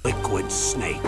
liquid snake.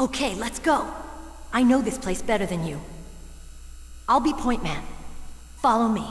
Okay, let's go. I know this place better than you. I'll be point man. Follow me.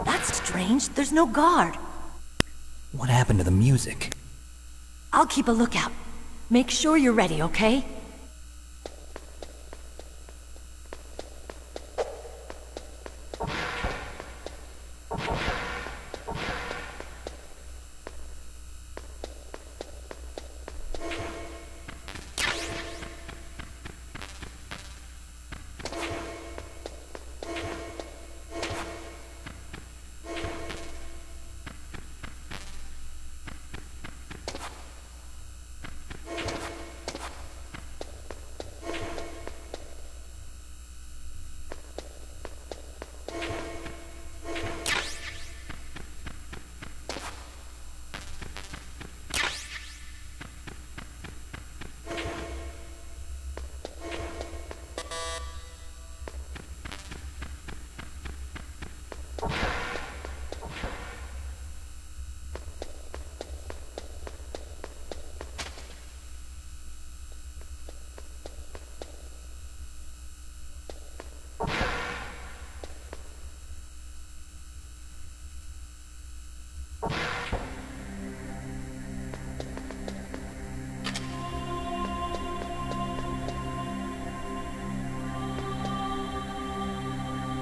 That's strange. There's no guard. What happened to the music? I'll keep a lookout. Make sure you're ready, okay?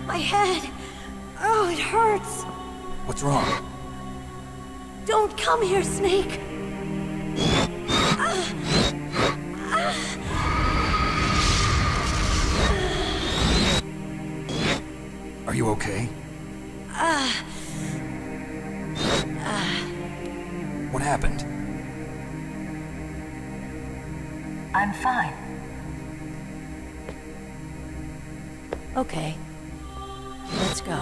My head! Oh, it hurts! What's wrong? Don't come here, Snake! Are you okay? What happened? I'm fine. Okay. Let's go.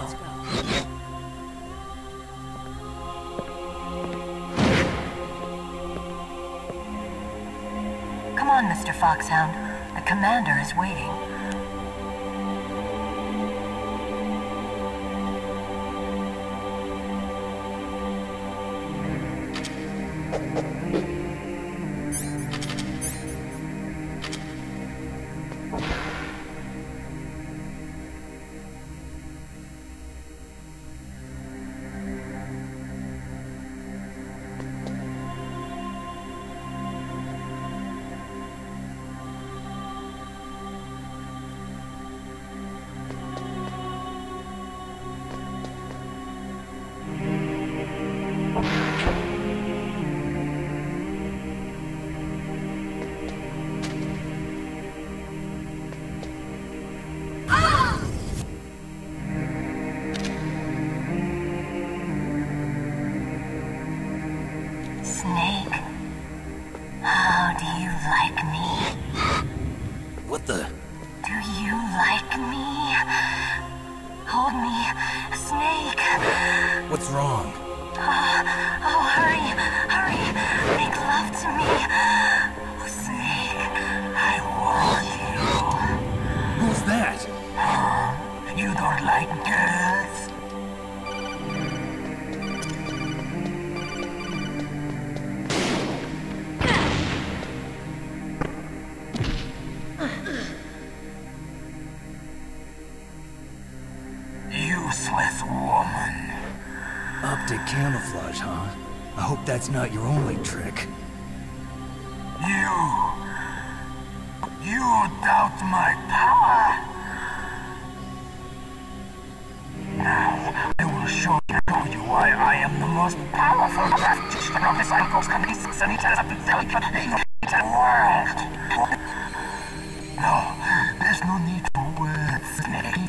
Come on, Mr. Foxhound. The commander is waiting. Snake, how do you like me? What the? Do you like me? Hold me, Snake. What's wrong? Oh, hurry, hurry. Make love to me. Oh, Snake, I want you. Who's that? You don't like girls? Useless woman. Optic camouflage, huh? I hope that's not your only trick. You doubt my power? Now, I will show you why I am the most powerful practitioner of this uncle's world. No, there's no need for words, Snake.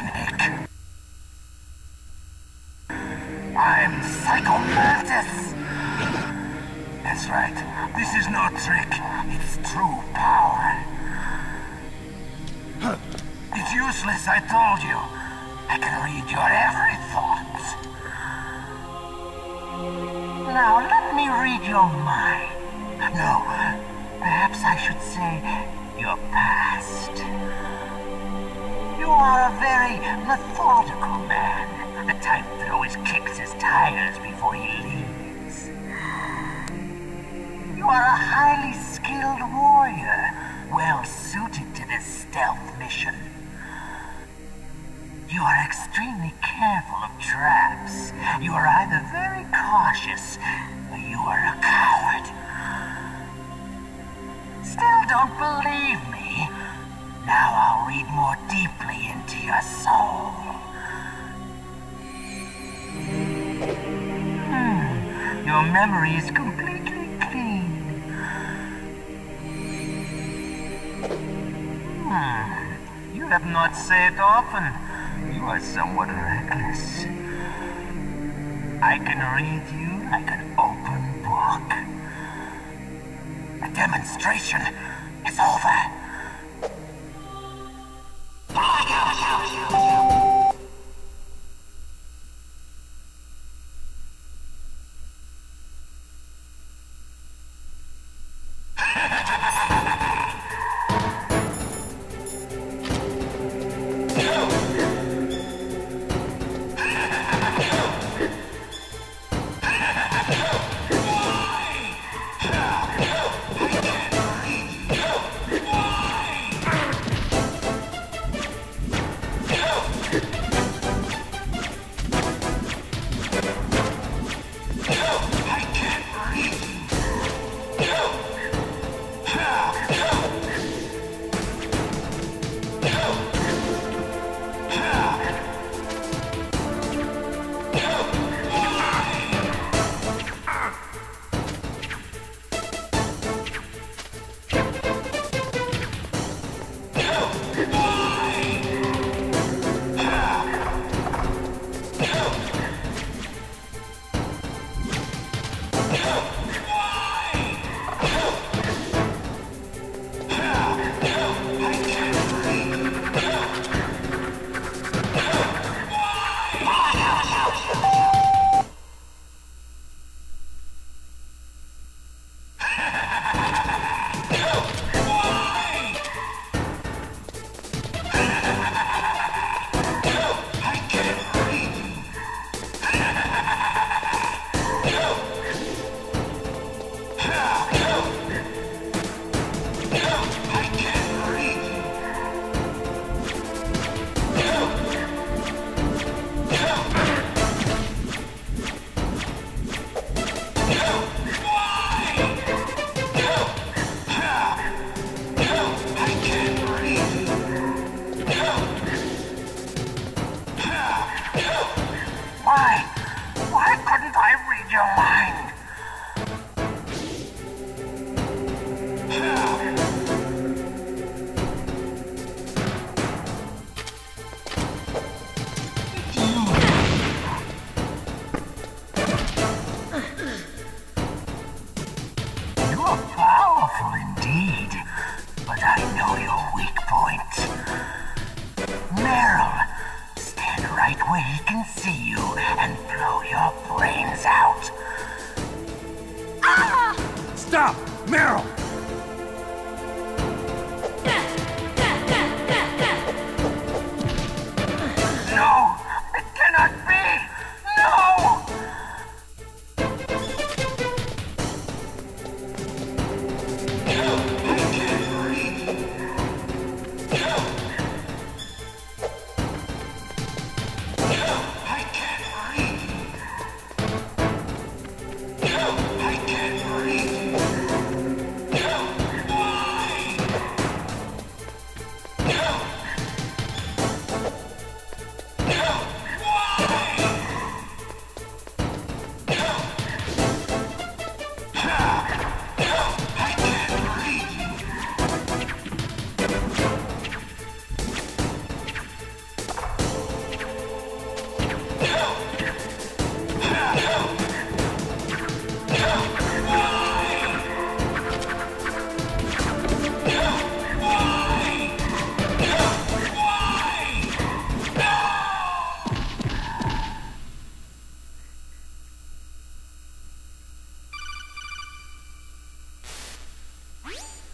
I'm Psycho Mantis! That's right. This is no trick. It's true power. It's useless, I told you. I can read your every thought. Now, let me read your mind. No, perhaps I should say your past. You are a very methodical man. The type that always kicks his tires before he leaves. You are a highly skilled warrior, well suited to this stealth mission. You are extremely careful of traps. You are either very cautious, or you are a coward. Still don't believe me? Now I'll read more deeply into your soul. Your memory is completely clean. You have not said often. You are somewhat reckless. I can read you like an open book. The demonstration is over. your mind. You're powerful indeed, but I know your weak point. Meryl, stand right where he can see you and blow your brains out. Stop! Meryl! No! It cannot be! No!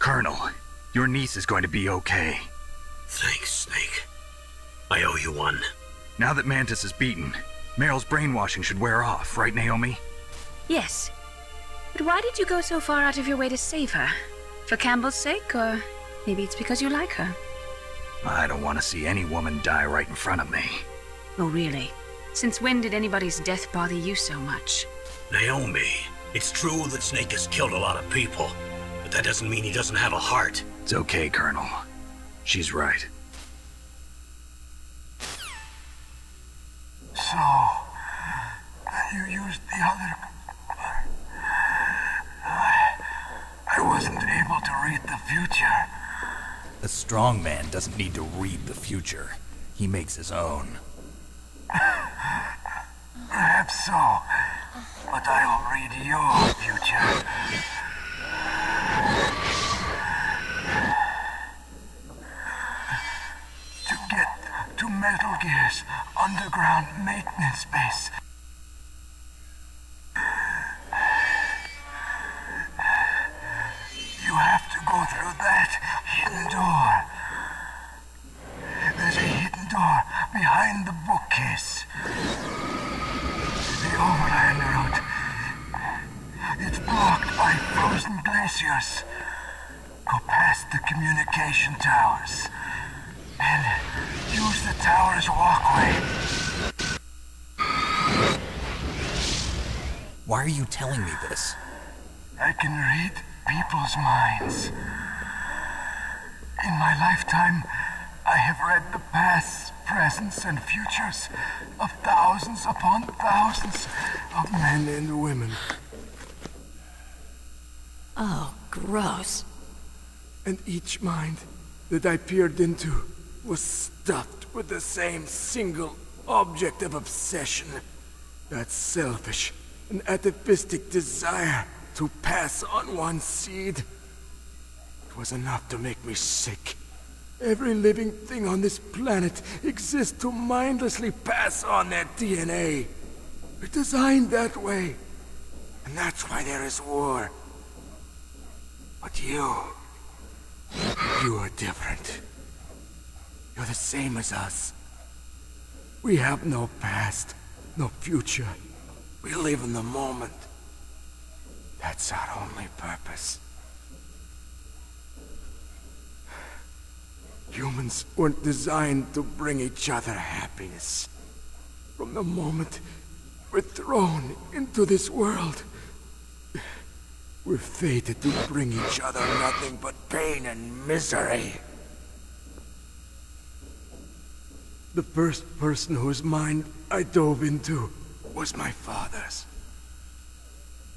Colonel, your niece is going to be okay. Thanks, Snake. I owe you one. Now that Mantis is beaten, Meryl's brainwashing should wear off, right, Naomi? Yes. But why did you go so far out of your way to save her? For Campbell's sake, or maybe it's because you like her? I don't want to see any woman die right in front of me. Oh, really? Since when did anybody's death bother you so much? Naomi, it's true that Snake has killed a lot of people, but that doesn't mean he doesn't have a heart. It's okay, Colonel. She's right. So, you used the other... I wasn't able to read the future. A strong man doesn't need to read the future. He makes his own. Perhaps so, but I'll read your future. To get to Metal Gear's underground maintenance base, you have to go through that hidden door. There's a hidden door behind the bookcase. The overland route. It's blocked by frozen glaciers. Go past the communication towers. And use the tower's walkway. Why are you telling me this? I can read people's minds. In my lifetime, I have read the pasts, presents, and futures of thousands upon thousands of men and women. Oh, gross. And each mind that I peered into was stuffed with the same single object of obsession. That selfish and atavistic desire to pass on one seed. It was enough to make me sick. Every living thing on this planet exists to mindlessly pass on their DNA. We're designed that way. And that's why there is war. But you are different. You're the same as us. We have no past, no future. We live in the moment. That's our only purpose. Humans weren't designed to bring each other happiness. From the moment we're thrown into this world, we're fated to bring each other nothing but pain and misery. The first person whose mind I dove into was my father's.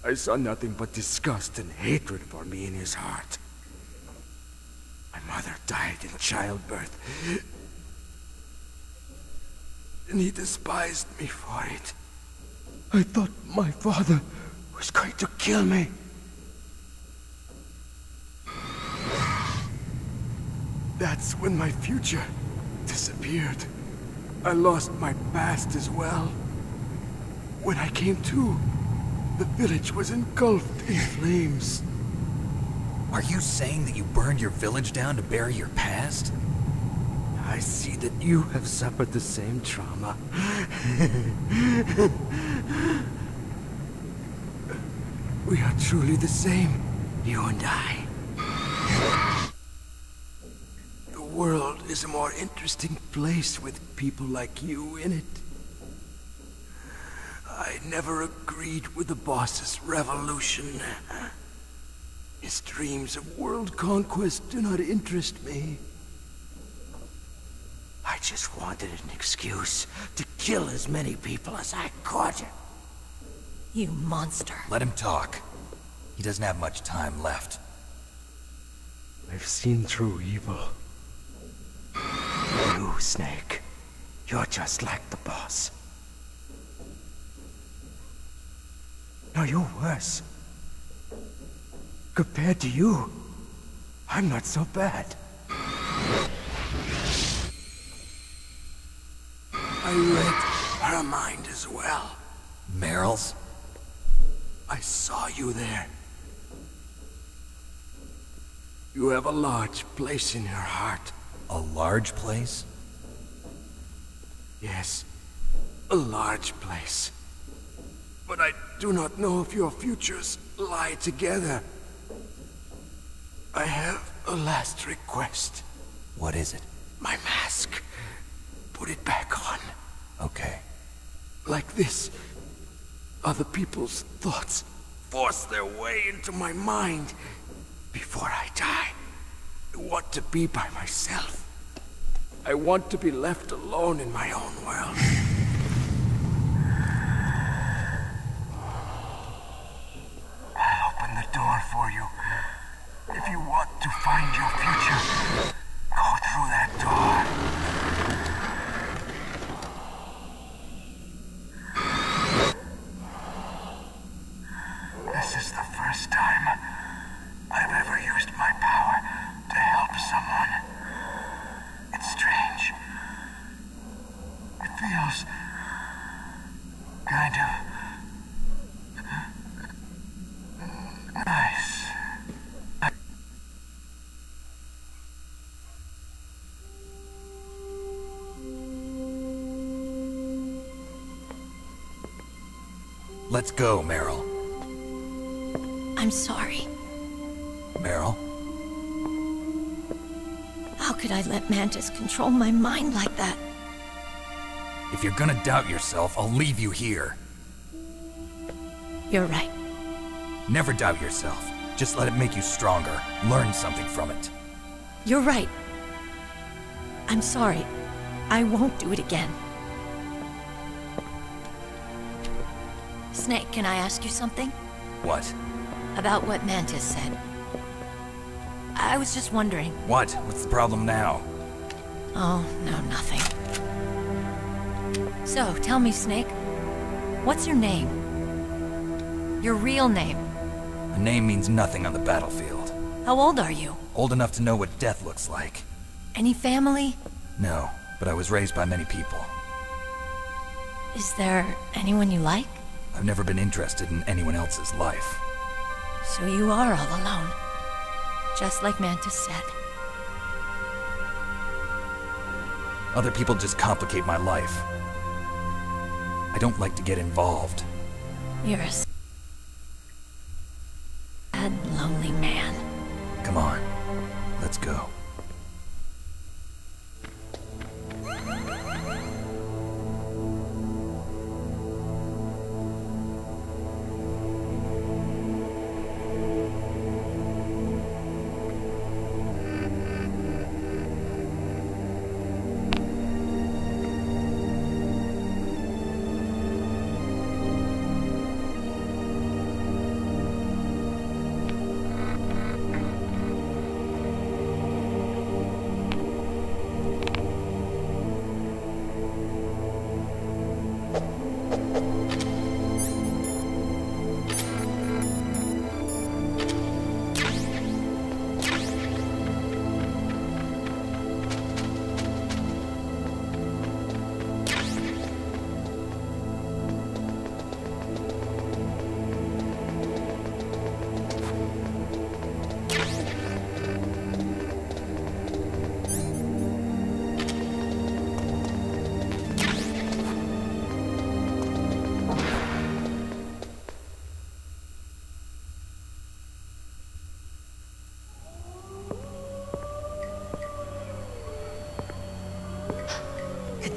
I saw nothing but disgust and hatred for me in his heart. My mother died in childbirth, and he despised me for it. I thought my father was going to kill me. That's when my future disappeared. I lost my past as well. When I came to, the village was engulfed in flames. Are you saying that you burned your village down to bury your past? I see that you have suffered the same trauma. We are truly the same, you and I. The world is a more interesting place with people like you in it. I never agreed with the boss's revolution. His dreams of world conquest do not interest me. I just wanted an excuse to kill as many people as I could. You monster. Let him talk. He doesn't have much time left. I've seen true evil. You, Snake. You're just like the boss. No, you're worse. Compared to you, I'm not so bad. I read her mind as well. Meryl's? I saw you there. You have a large place in her heart. A large place? Yes, a large place. But I do not know if your futures lie together. I have a last request. What is it? My mask. Put it back on. Okay. Like this, other people's thoughts force their way into my mind. Before I die, I want to be by myself. I want to be left alone in my own world. I'll open the door for you. If you want to find your future, go through that door. This is the first time I've ever used my power to help someone. It's strange. It feels kind of nice. Let's go, Meryl. I'm sorry. Meryl? How could I let Mantis control my mind like that? If you're gonna doubt yourself, I'll leave you here. You're right. Never doubt yourself. Just let it make you stronger. Learn something from it. You're right. I'm sorry. I won't do it again. Snake, can I ask you something? What? About what Mantis said. I was just wondering. What? What's the problem now? Oh, no, nothing. So, tell me, Snake. What's your name? Your real name? A name means nothing on the battlefield. How old are you? Old enough to know what death looks like. Any family? No, but I was raised by many people. Is there anyone you like? I've never been interested in anyone else's life. So you are all alone. Just like Mantis said. Other people just complicate my life. I don't like to get involved. You're a sad, lonely man. Come on, let's go.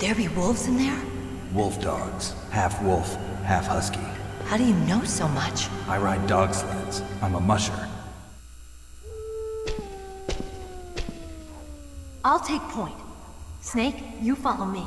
there be wolves in there? Wolf dogs. Half wolf, half husky. How do you know so much? I ride dog sleds. I'm a musher. I'll take point. Snake, you follow me.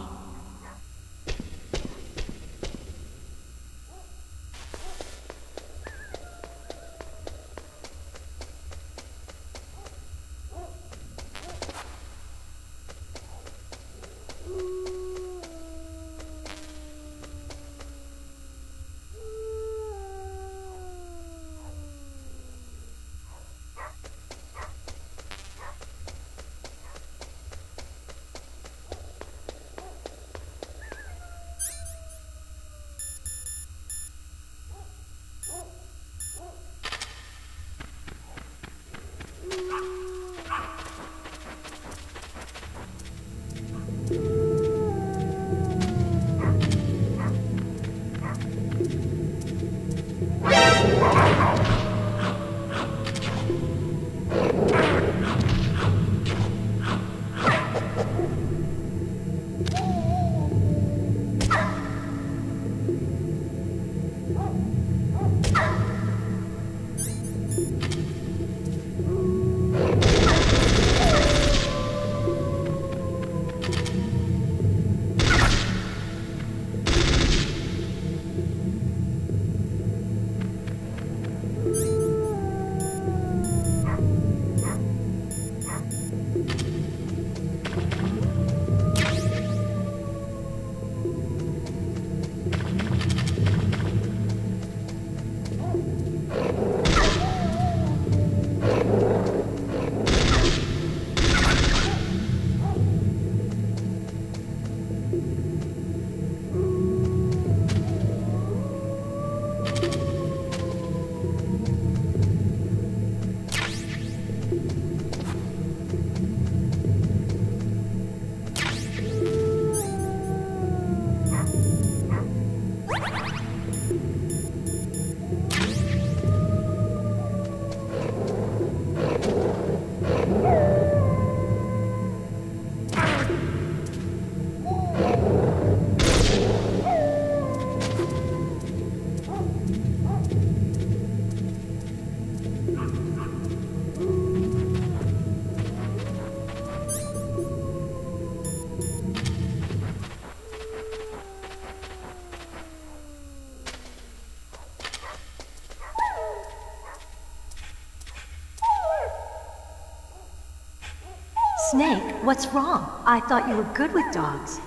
Snake, what's wrong? I thought you were good with dogs.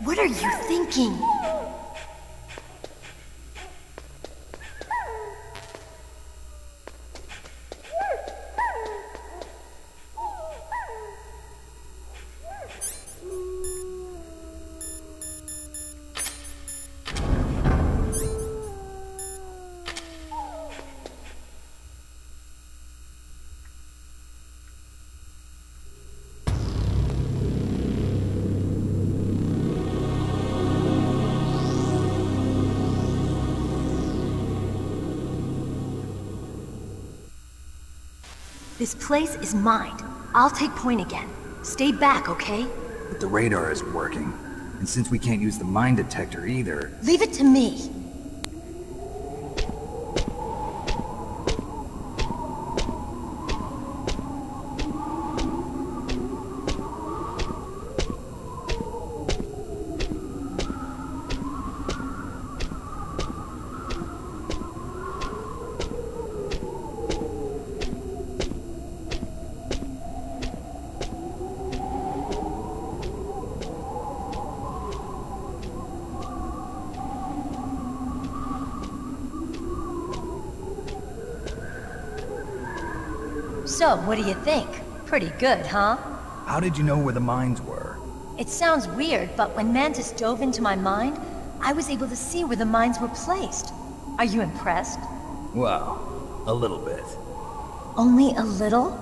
What are you thinking? This place is mine. I'll take point again. Stay back, okay? But the radar isn't working. And since we can't use the mine detector either... Leave it to me. So, what do you think? Pretty good, huh? How did you know where the mines were? It sounds weird, but when Mantis dove into my mind, I was able to see where the mines were placed. Are you impressed? Well, a little bit. Only a little?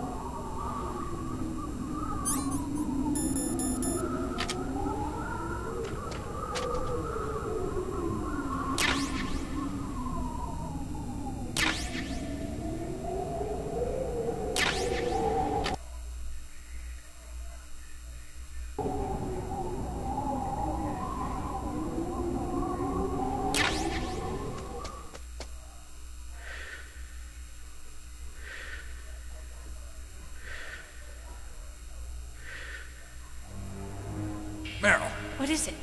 What is it?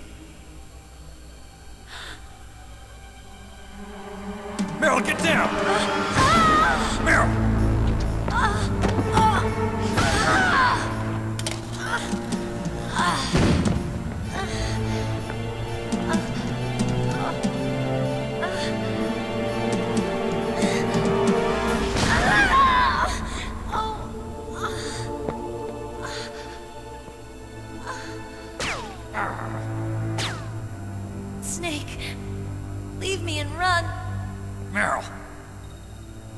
Meryl, get down! Meryl! Snake, leave me and run. Meryl!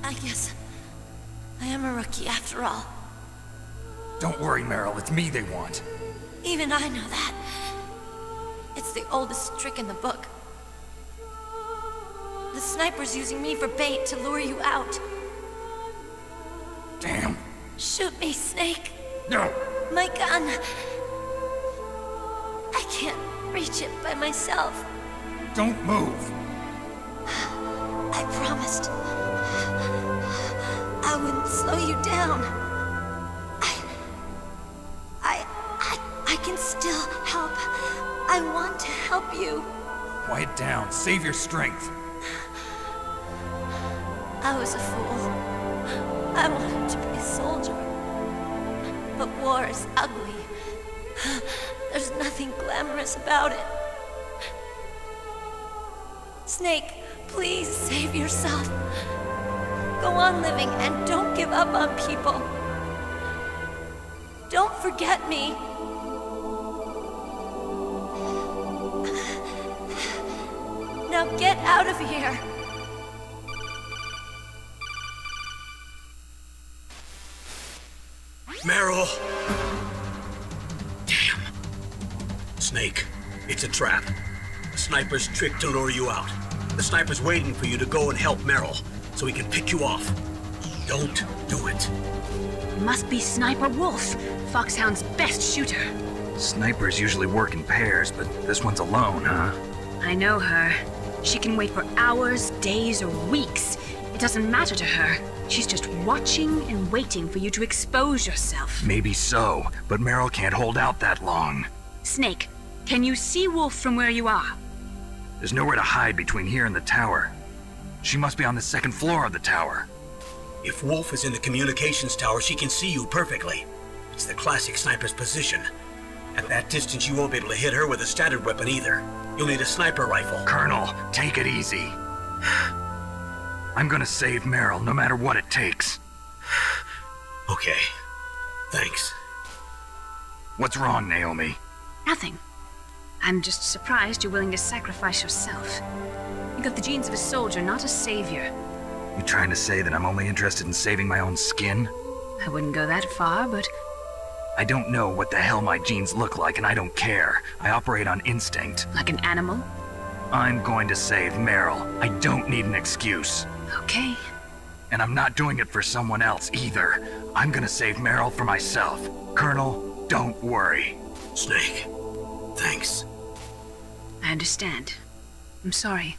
I guess I am a rookie after all. Don't worry, Meryl. It's me they want. Even I know that. It's the oldest trick in the book. The sniper's using me for bait to lure you out. Damn. Shoot me, Snake. No! My gun. I can't reach it by myself. Don't move! I promised. I wouldn't slow you down. I can still help. I want to help you. Quiet down. Save your strength. I was a fool. I wanted to be a soldier. But war is ugly. There's nothing glamorous about it. Snake, please save yourself. Go on living and don't give up on people. Don't forget me. Now get out of here. Meryl! Damn. Snake, it's a trap. The sniper's trick to lure you out. The sniper's waiting for you to go and help Meryl, so he can pick you off. Don't do it. Must be Sniper Wolf, Foxhound's best shooter. Snipers usually work in pairs, but this one's alone, huh? I know her. She can wait for hours, days, or weeks. It doesn't matter to her. She's just watching and waiting for you to expose yourself. Maybe so, but Meryl can't hold out that long. Snake, can you see Wolf from where you are? There's nowhere to hide between here and the tower. She must be on the second floor of the tower. If Wolf is in the communications tower, she can see you perfectly. It's the classic sniper's position. At that distance, you won't be able to hit her with a standard weapon either. You'll need a sniper rifle. Colonel, take it easy. I'm gonna save Meryl, no matter what it takes. Okay. Thanks. What's wrong, Naomi? Nothing. I'm just surprised you're willing to sacrifice yourself. You got the genes of a soldier, not a savior. You trying to say that I'm only interested in saving my own skin? I wouldn't go that far, but I don't know what the hell my genes look like, and I don't care. I operate on instinct. like an animal? I'm going to save Meryl. I don't need an excuse. Okay. And I'm not doing it for someone else either. I'm gonna save Meryl for myself. Colonel, don't worry. Snake, thanks. I understand. I'm sorry.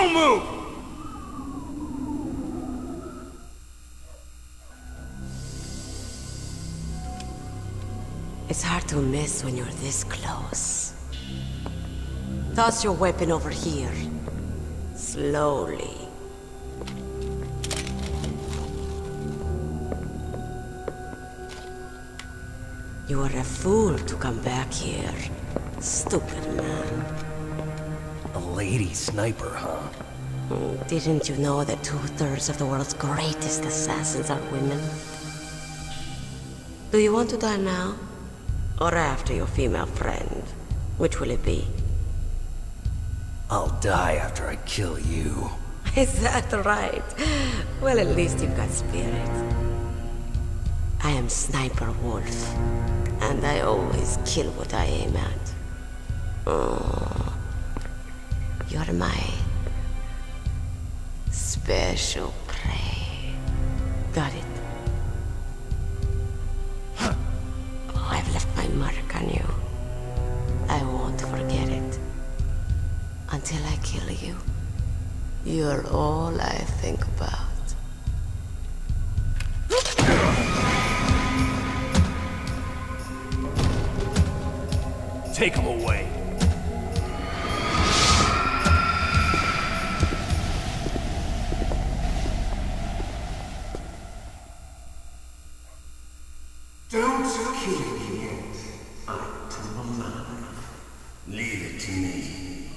Don't move! It's hard to miss when you're this close. Toss your weapon over here. Slowly. You are a fool to come back here. Stupid man. A lady sniper, huh? Didn't you know that 2/3 of the world's greatest assassins are women? Do you want to die now? Or after your female friend? Which will it be? I'll die after I kill you. Is that right? Well, at least you've got spirit. I am Sniper Wolf, and I always kill what I aim at. Oh, you're my special prey. Got it. I've left my mark on you. I won't forget it. Until I kill you. You're all I think about. Take him away. Don't kill me yet. I'm alive. Leave it to me.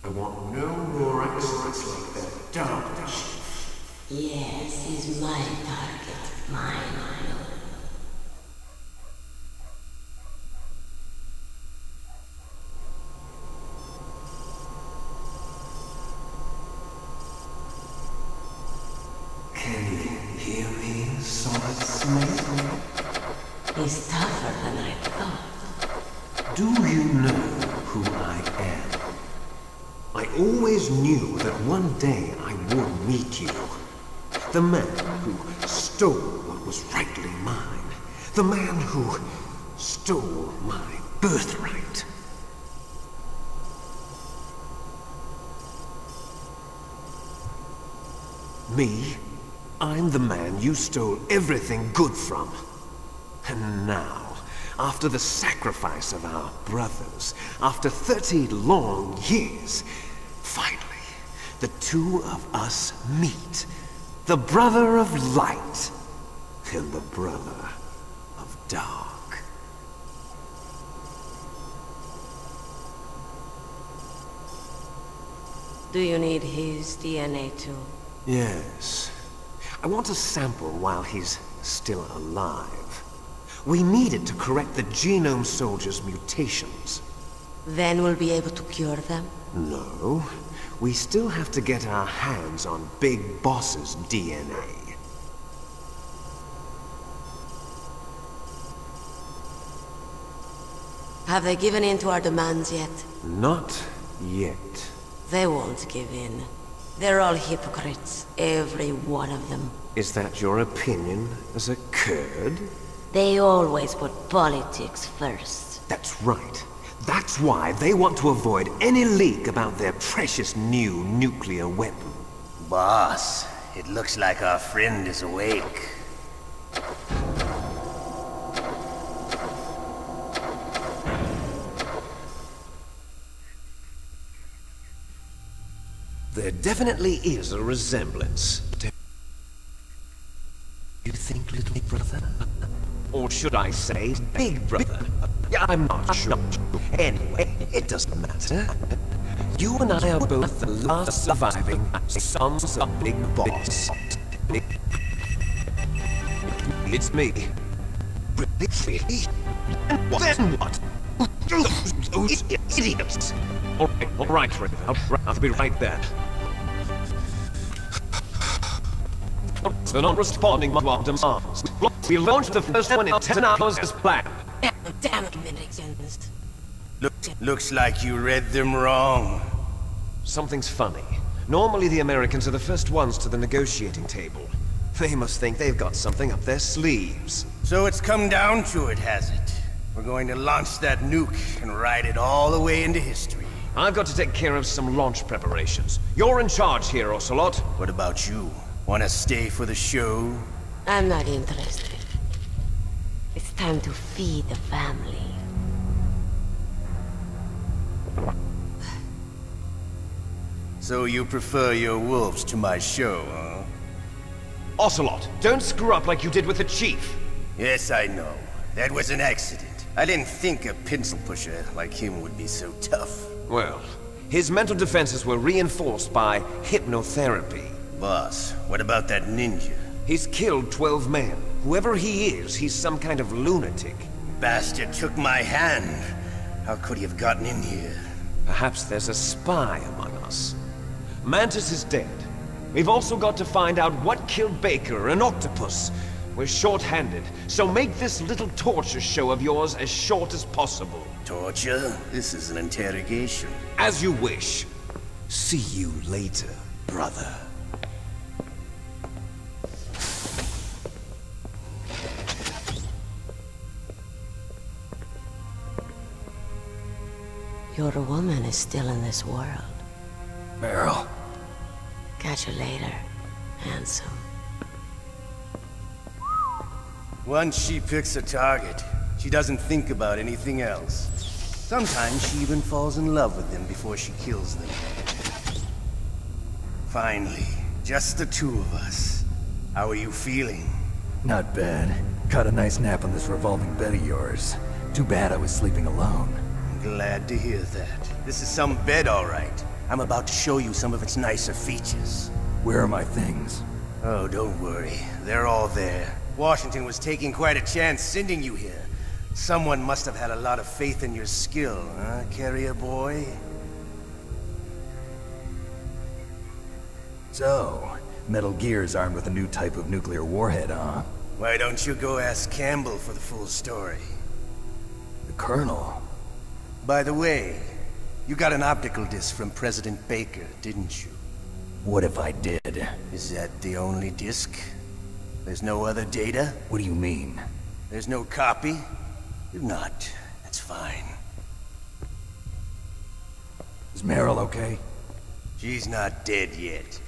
I want no more accidents like that, don't I? Yes, he's my target. Mine. Can you hear me, Solid Snake? He's tougher than I thought. Do you know who I am? I always knew that one day I would meet you. The man who stole what was rightly mine. The man who stole my birthright. Me? I'm the man you stole everything good from. And now, after the sacrifice of our brothers, after 30 long years, finally, the two of us meet. The brother of light and the brother of dark. Do you need his DNA too? Yes. I want a sample while he's still alive. We need it to correct the Genome Soldier's mutations. Then we'll be able to cure them? No. We still have to get our hands on Big Boss's DNA. Have they given in to our demands yet? Not yet. They won't give in. They're all hypocrites, every one of them. Is that your opinion as a Kurd? They always put politics first. That's right. That's why they want to avoid any leak about their precious new nuclear weapon. Boss, it looks like our friend is awake. There definitely is a resemblance. Do you think, little brother? Or should I say, big brother? I'm not sure. Anyway, it doesn't matter. You and I are both the last surviving sons of Big Boss. It's me. Really? Then what? Those idiots! All right, Rick. I'll be right there. They're not responding to our demands. We launched the first one in 10 hours as planned. Damn it, Americans. Looks like you read them wrong. Something's funny. Normally the Americans are the first ones to the negotiating table. They must think they've got something up their sleeves. So it's come down to it, has it? We're going to launch that nuke and ride it all the way into history. I've got to take care of some launch preparations. You're in charge here, Ocelot. What about you? Wanna stay for the show? I'm not interested. It's time to feed the family. So you prefer your wolves to my show, huh? Ocelot, don't screw up like you did with the Chief. Yes, I know. That was an accident. I didn't think a pencil pusher like him would be so tough. Well, his mental defenses were reinforced by hypnotherapy. Boss, what about that ninja? He's killed 12 men. Whoever he is, he's some kind of lunatic. Bastard took my hand. How could he have gotten in here? Perhaps there's a spy among us. Mantis is dead. We've also got to find out what killed Baker, an octopus. We're short-handed, so make this little torture show of yours as short as possible. Torture? This is an interrogation. As you wish. See you later, brother. Your woman is still in this world. Meryl. Catch you later, handsome. Once she picks a target, she doesn't think about anything else. Sometimes she even falls in love with them before she kills them. Finally, just the two of us. How are you feeling? Not bad. Caught a nice nap on this revolving bed of yours. Too bad I was sleeping alone. Glad to hear that. This is some bed, all right. I'm about to show you some of its nicer features. Where are my things? Oh, don't worry. They're all there. Washington was taking quite a chance sending you here. Someone must have had a lot of faith in your skill, huh, carrier boy? So, Metal Gear's armed with a new type of nuclear warhead, huh? Why don't you go ask Campbell for the full story? The Colonel? By the way, you got an optical disc from President Baker, didn't you? What if I did? Is that the only disc? There's no other data? What do you mean? There's no copy? If not, that's fine. Is Meryl okay? She's not dead yet.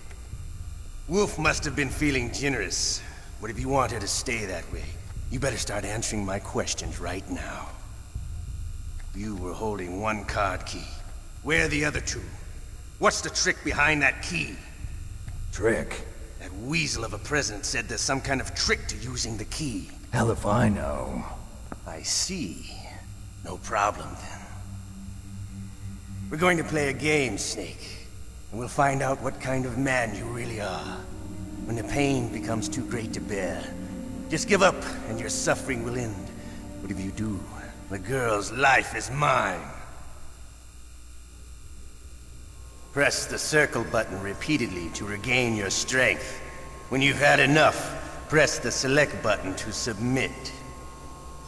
Wolf must have been feeling generous. What if you want her to stay that way? You better start answering my questions right now. You were holding one card key. Where are the other two? What's the trick behind that key? Trick? That weasel of a president said there's some kind of trick to using the key. Hell if I know. I see. No problem, then. We're going to play a game, Snake. And we'll find out what kind of man you really are. When the pain becomes too great to bear, just give up and your suffering will end. But if you do, the girl's life is mine. Press the circle button repeatedly to regain your strength. When you've had enough, press the select button to submit.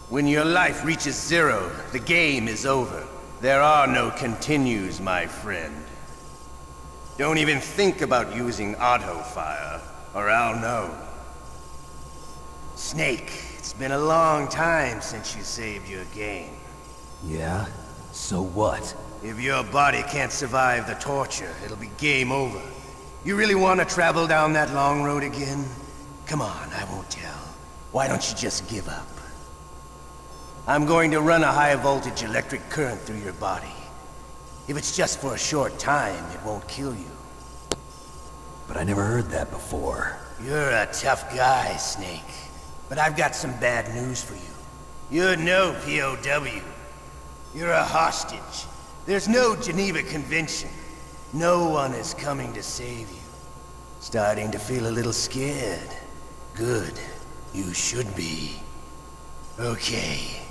When your life reaches 0, the game is over. There are no continues, my friend. Don't even think about using auto-fire, or I'll know. Snake, it's been a long time since you saved your game. Yeah? So what? If your body can't survive the torture, it'll be game over. You really want to travel down that long road again? Come on, I won't tell. Why don't you just give up? I'm going to run a high-voltage electric current through your body. If it's just for a short time, it won't kill you. But I never heard that before. You're a tough guy, Snake. But I've got some bad news for you. You're no POW. You're a hostage. There's no Geneva Convention. No one is coming to save you. Starting to feel a little scared. Good. You should be. Okay,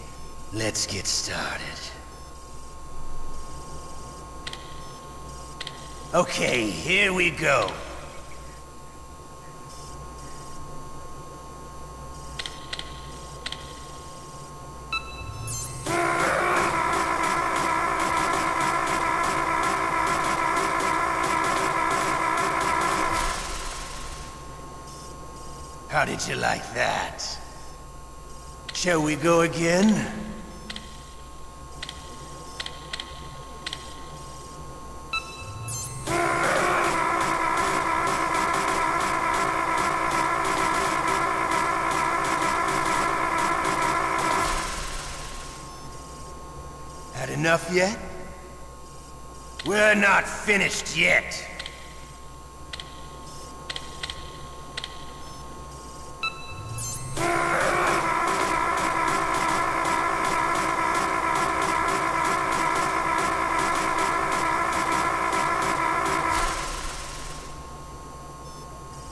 let's get started. Okay, here we go. How did you like that? Shall we go again? enough yet? We're not finished yet.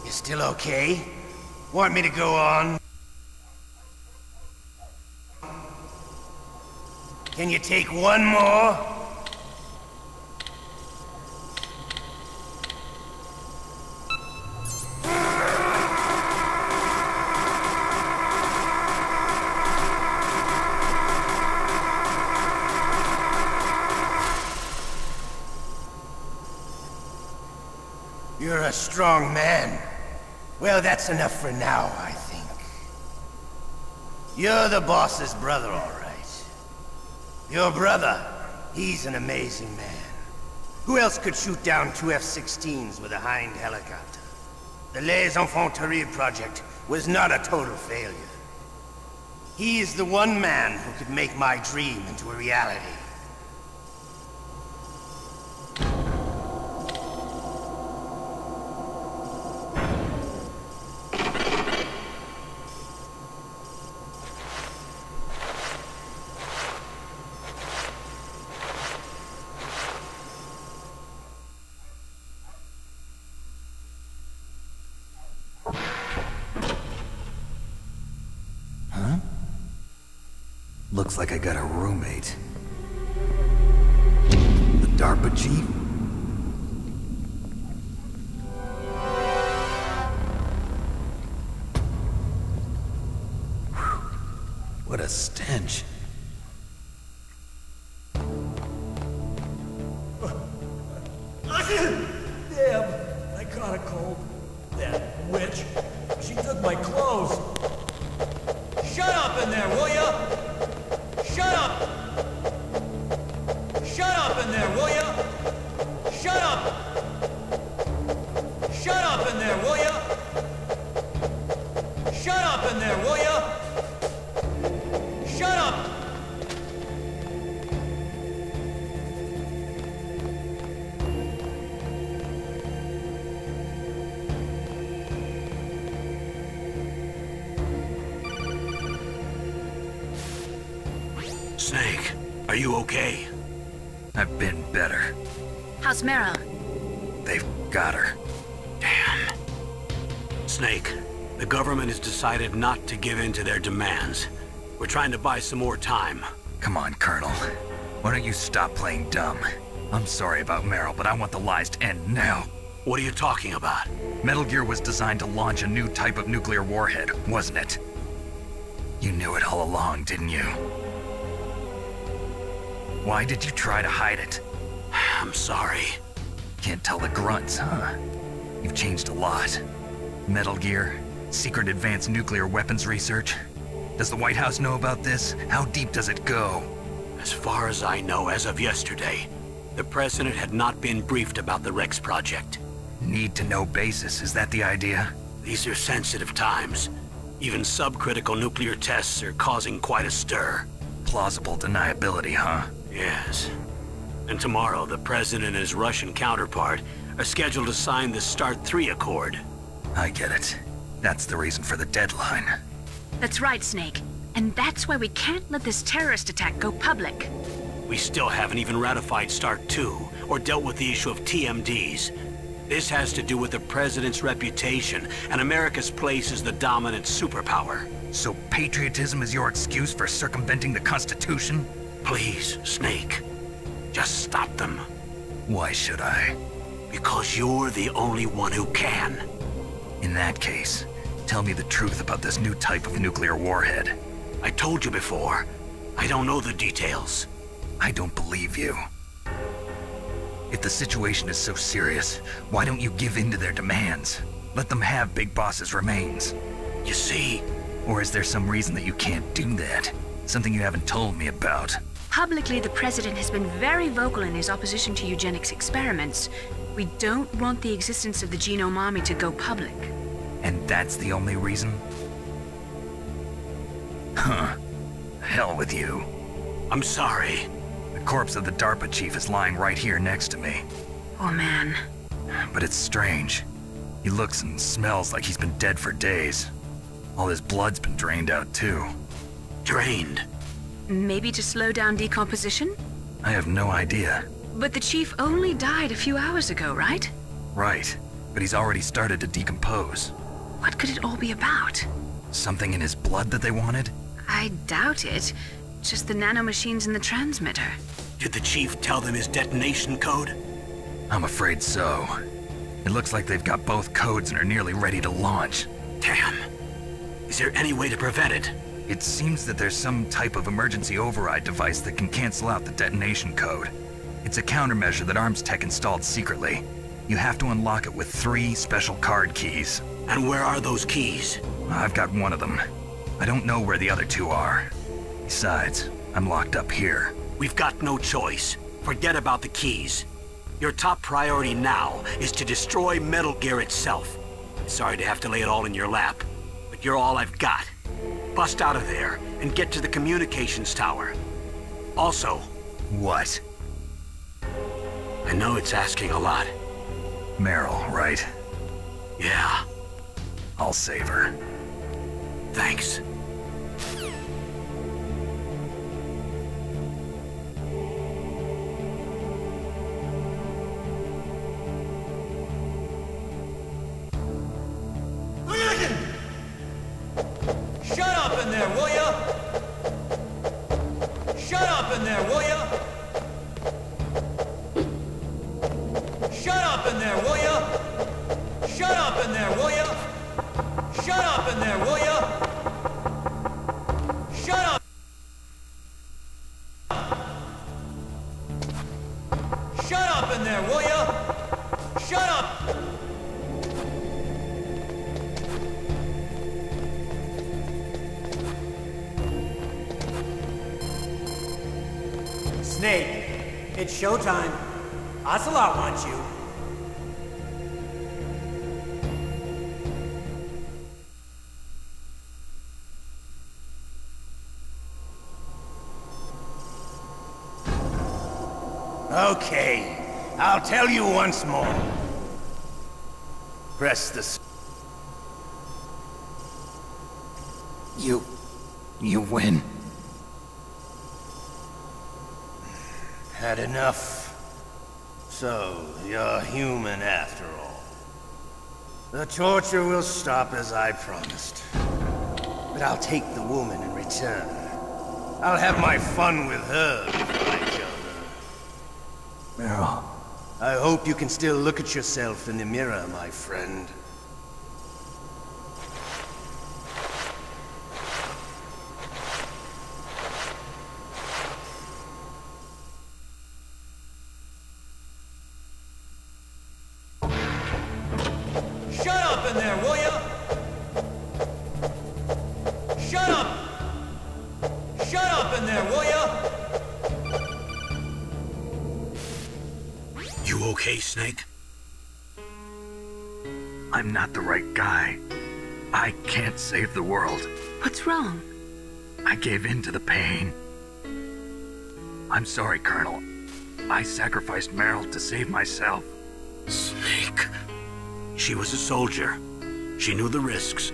You still okay? Want me to go on? Can you take one more? You're a strong man. Well, that's enough for now, I think. You're the boss's brother, all right. Your brother, he's an amazing man. Who else could shoot down two F-16s with a Hind helicopter? The Les Enfants Terribles project was not a total failure. He is the one man who could make my dream into a reality. Looks like I got a roommate. The DARPA chief? Whew. What a stench. Damn, I caught a cold. That witch. She took my clothes. Shut up in there, will ya? Shut up! Shut up in there, will ya? Shut up! Shut up in there, will ya? Shut up in there, will ya? Shut up! Snake, are you okay? I've been better. How's Meryl? They've got her. Damn. Snake, the government has decided not to give in to their demands. We're trying to buy some more time. Come on, Colonel. Why don't you stop playing dumb? I'm sorry about Meryl, but I want the lies to end now. What are you talking about? Metal Gear was designed to launch a new type of nuclear warhead, wasn't it? You knew it all along, didn't you? Why did you try to hide it? I'm sorry. Can't tell the grunts, huh? You've changed a lot. Metal Gear, secret advanced nuclear weapons research. Does the White House know about this? How deep does it go? As far as I know, as of yesterday, the president had not been briefed about the Rex project. Need-to-know basis, is that the idea? These are sensitive times. Even subcritical nuclear tests are causing quite a stir. Plausible deniability, huh? Yes. And tomorrow, the president and his Russian counterpart are scheduled to sign the START 3 Accord. I get it. That's the reason for the deadline. That's right, Snake. And that's why we can't let this terrorist attack go public. We still haven't even ratified START 2 or dealt with the issue of TMDs. This has to do with the president's reputation and America's place as the dominant superpower. So patriotism is your excuse for circumventing the Constitution? Please, Snake. Just stop them. Why should I? Because you're the only one who can. In that case, tell me the truth about this new type of nuclear warhead. I told you before. I don't know the details. I don't believe you. If the situation is so serious, why don't you give in to their demands? Let them have Big Boss's remains. You see? Or is there some reason that you can't do that? Something you haven't told me about? Publicly, the president has been very vocal in his opposition to eugenics experiments. We don't want the existence of the Genome Army to go public. And that's the only reason? Huh. Hell with you. I'm sorry. The corpse of the DARPA chief is lying right here next to me. Oh man. But it's strange. He looks and smells like he's been dead for days. All his blood's been drained out too. Drained? Maybe to slow down decomposition? I have no idea. But the chief only died a few hours ago, right? Right, but he's already started to decompose. What could it all be about? Something in his blood that they wanted? I doubt it. Just the nanomachines in the transmitter. Did the chief tell them his detonation code? I'm afraid so. It looks like they've got both codes and are nearly ready to launch. Damn. Is there any way to prevent it? It seems that there's some type of emergency override device that can cancel out the detonation code. It's a countermeasure that Arms Tech installed secretly. You have to unlock it with 3 special card keys. And where are those keys? I've got one of them. I don't know where the other 2 are. Besides, I'm locked up here. We've got no choice. Forget about the keys. Your top priority now is to destroy Metal Gear itself. Sorry to have to lay it all in your lap, but you're all I've got. Bust out of there and get to the communications tower. Also... What? I know it's asking a lot. Meryl, right? Yeah. I'll save her. Thanks. Shut up in there, will ya? Shut up in there, will ya? Shut up in there, will ya? Shut up in there, will ya? Shut up in there, will ya? Shut up! Shut up in there, will ya? Shut up! Snake, it's showtime. Ocelot wants you. Okay, I'll tell you once more. Press the... You win. Had enough. So, you're human after all. The torture will stop as I promised. But I'll take the woman in return. I'll have my fun with her before I kill her. Meryl. I hope you can still look at yourself in the mirror, my friend. Shut up in there, will ya? Shut up! Shut up in there, will ya? You okay, Snake? I'm not the right guy. I can't save the world. What's wrong? I gave in to the pain. I'm sorry, Colonel. I sacrificed Meryl to save myself. Snake. She was a soldier. She knew the risks.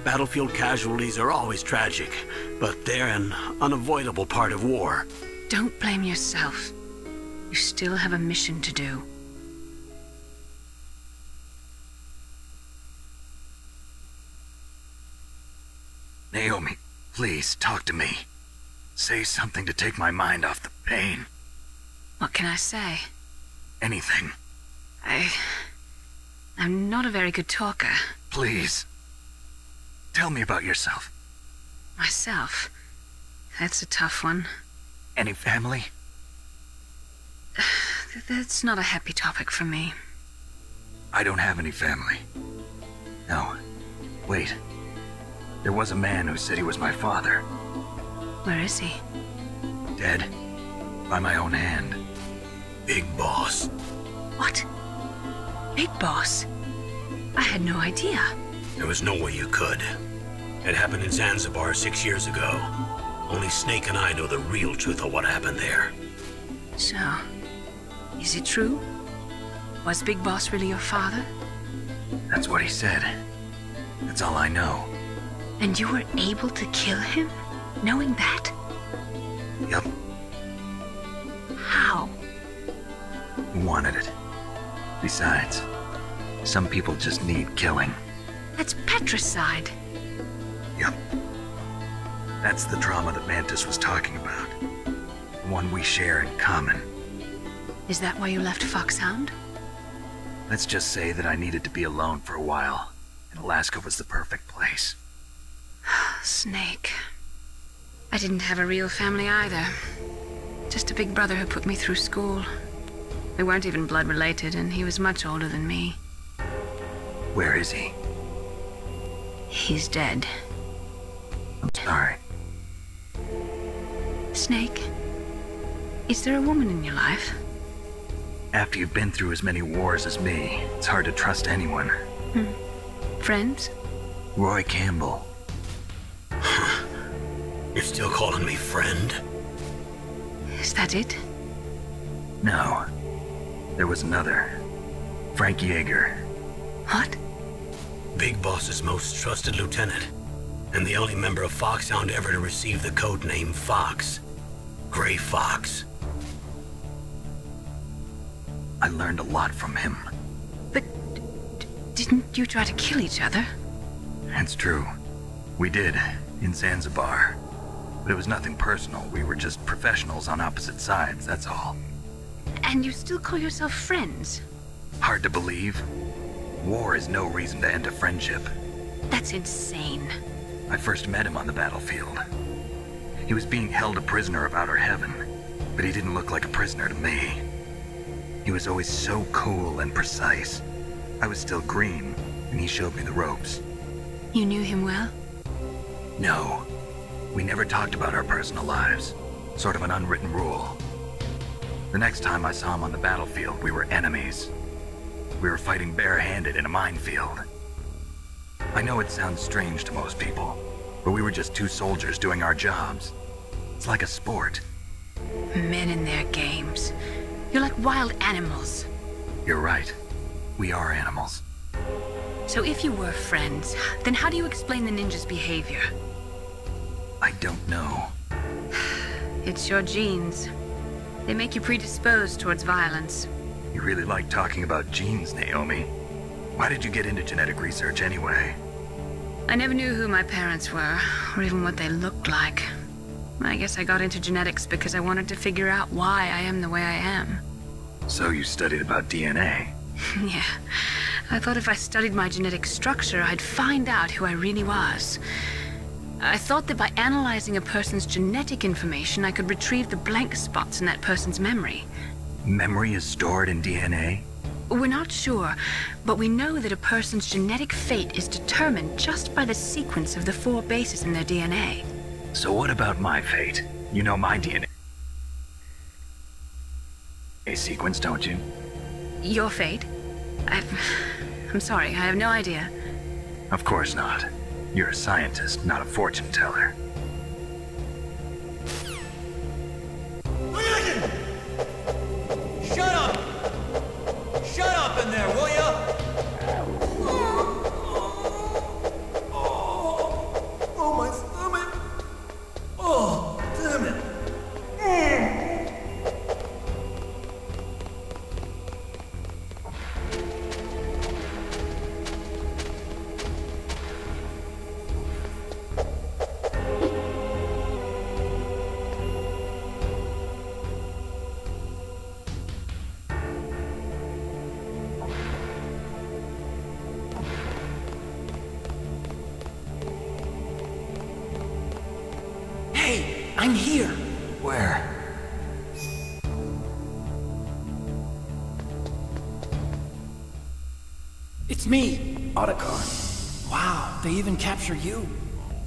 Battlefield casualties are always tragic, but they're an unavoidable part of war. Don't blame yourself. You still have a mission to do. Naomi, please talk to me. Say something to take my mind off the pain. What can I say? Anything. I'm not a very good talker. Please. Tell me about yourself. Myself? That's a tough one. Any family? That's not a happy topic for me. I don't have any family. No. Wait. There was a man who said he was my father. Where is he? Dead. By my own hand. Big Boss. What? Big Boss? I had no idea. There was no way you could. It happened in Zanzibar 6 years ago. Only Snake and I know the real truth of what happened there. So, is it true? Was Big Boss really your father? That's what he said. That's all I know. And you were able to kill him, knowing that? Yup. How? He wanted it. Besides, some people just need killing. That's patricide. Yup. That's the trauma that Mantis was talking about. The one we share in common. Is that why you left Foxhound? Let's just say that I needed to be alone for a while, and Alaska was the perfect place. Snake. I didn't have a real family either. Just a big brother who put me through school. We weren't even blood related, and he was much older than me. Where is he? He's dead. I'm sorry. Snake, is there a woman in your life? After you've been through as many wars as me, it's hard to trust anyone. Friends? Roy Campbell. You're still calling me friend? Is that it? No. There was another. Frank Yeager. What? Big Boss's most trusted lieutenant, and the only member of Foxhound ever to receive the code name Fox. Gray Fox. I learned a lot from him. But didn't you try to kill each other? That's true. We did, in Zanzibar. But it was nothing personal. We were just professionals on opposite sides, that's all. And you still call yourself friends? Hard to believe. War is no reason to end a friendship. That's insane. I first met him on the battlefield. He was being held a prisoner of outer heaven, but he didn't look like a prisoner to me. He was always so cool and precise. I was still green, and he showed me the ropes. You knew him well? No. We never talked about our personal lives. Sort of an unwritten rule. The next time I saw him on the battlefield, we were enemies. We were fighting barehanded in a minefield. I know it sounds strange to most people, but we were just two soldiers doing our jobs. It's like a sport. Men in their games. You're like wild animals. You're right. We are animals. So if you were friends, then how do you explain the ninja's behavior? I don't know. It's your genes. They make you predisposed towards violence. You really like talking about genes, Naomi. Why did you get into genetic research anyway? I never knew who my parents were, or even what they looked like. I guess I got into genetics because I wanted to figure out why I am the way I am. So you studied about DNA? Yeah. I thought if I studied my genetic structure, I'd find out who I really was. I thought that by analyzing a person's genetic information, I could retrieve the blank spots in that person's memory. Memory is stored in DNA? We're not sure, but we know that a person's genetic fate is determined just by the sequence of the 4 bases in their DNA. So what about my fate? You know my DNA sequence, don't you? Your fate? I'm sorry, I have no idea. Of course not. You're a scientist, not a fortune teller. Shut up! Shut up in there, will ya? Oh, my stomach! Oh, damn it! Hey, I'm here. Where? It's me, Otacon. Wow, they even capture you.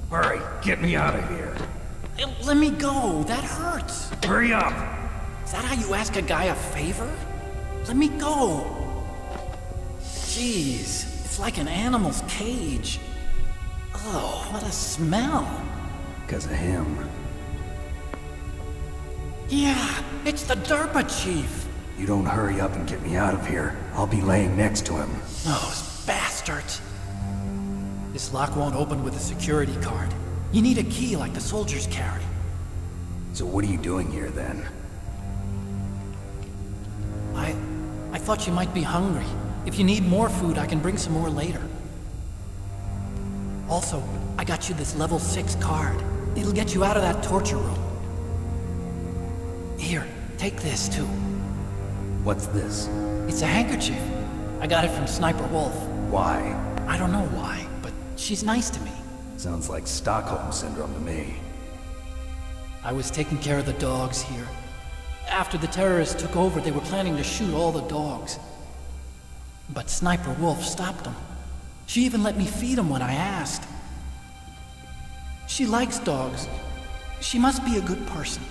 Hurry, get me out of here. Let me go, that hurts. Hurry up! Is that how you ask a guy a favor? Let me go. Jeez, it's like an animal's cage. Oh, what a smell. Because of him. Yeah, it's the Derpa Chief. You don't hurry up and get me out of here, I'll be laying next to him. Those bastards. This lock won't open with a security card. You need a key like the soldiers carry. So what are you doing here then? I thought you might be hungry. If you need more food, I can bring some more later. Also, I got you this level 6 card. It'll get you out of that torture room. Here, take this too. What's this? It's a handkerchief. I got it from Sniper Wolf. Why? I don't know why, but she's nice to me. Sounds like Stockholm Syndrome to me. I was taking care of the dogs here. After the terrorists took over, they were planning to shoot all the dogs. But Sniper Wolf stopped them. She even let me feed them when I asked. She likes dogs. She must be a good person.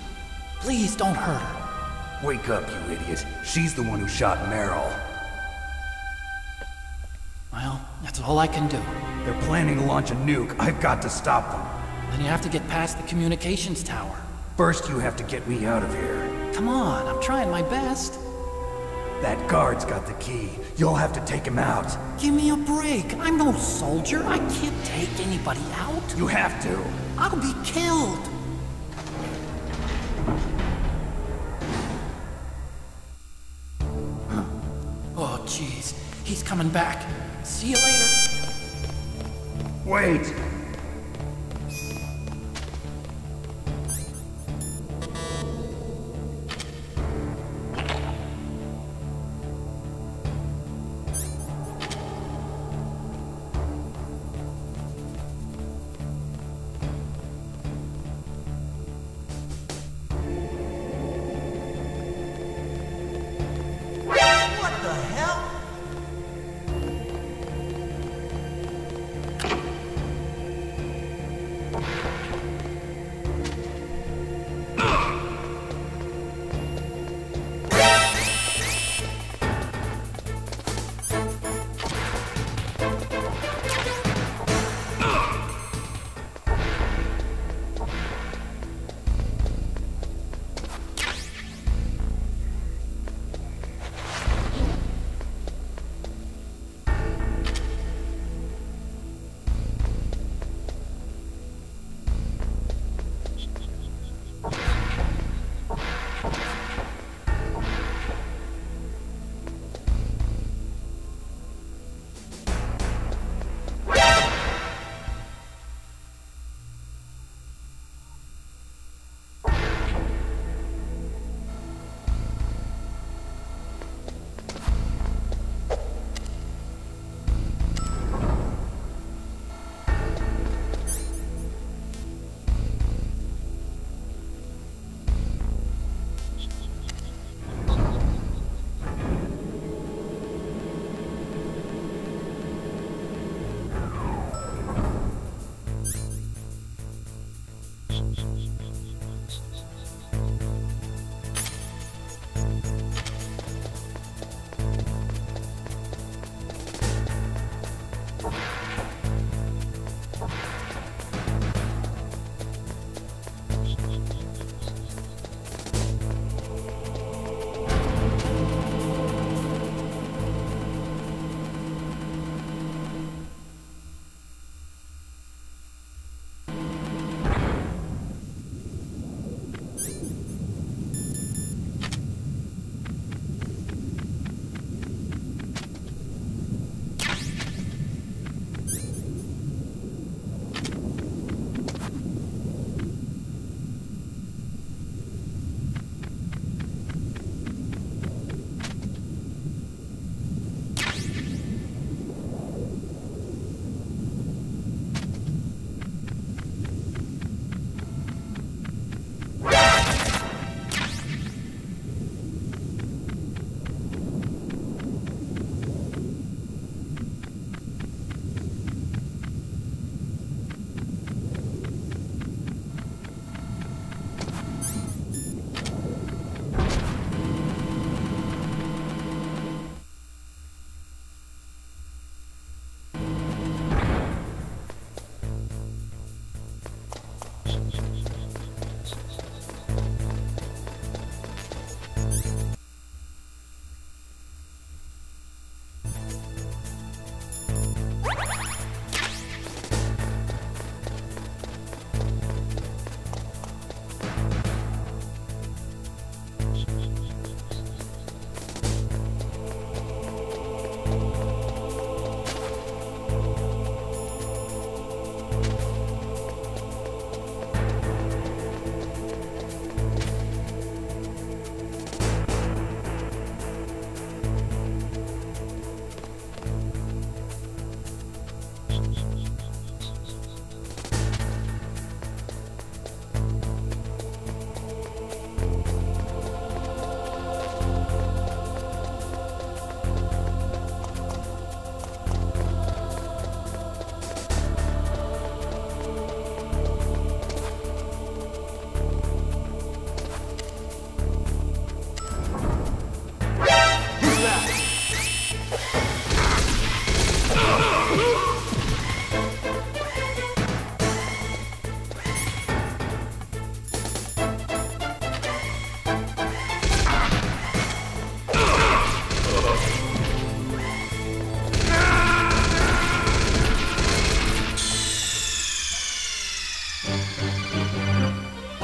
Please don't hurt her. Wake up, you idiot. She's the one who shot Meryl. Well, that's all I can do. They're planning to launch a nuke. I've got to stop them. Then you have to get past the communications tower. First, you have to get me out of here. Come on, I'm trying my best. That guard's got the key. You'll have to take him out. Give me a break. I'm no soldier. I can't take anybody out. You have to. I'll be killed. Oh, jeez. He's coming back. See you later. Wait! What the hell?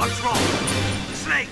What's wrong? Snake!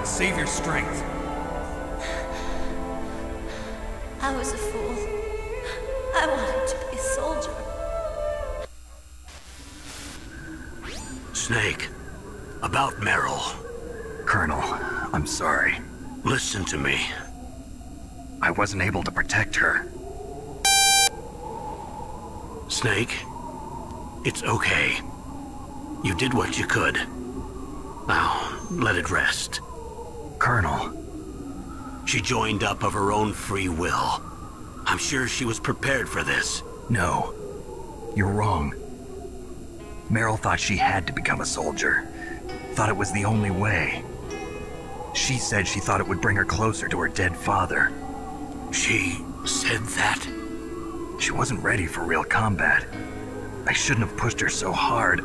Save your strength. I was a fool. I wanted to be a soldier. Snake, about Meryl. Colonel, I'm sorry. Listen to me. I wasn't able to protect her. Snake, it's okay. You did what you could. Now, let it rest. Colonel. She joined up of her own free will. I'm sure she was prepared for this. No. You're wrong. Meryl thought she had to become a soldier. Thought it was the only way. She said she thought it would bring her closer to her dead father. She said that? She wasn't ready for real combat. I shouldn't have pushed her so hard.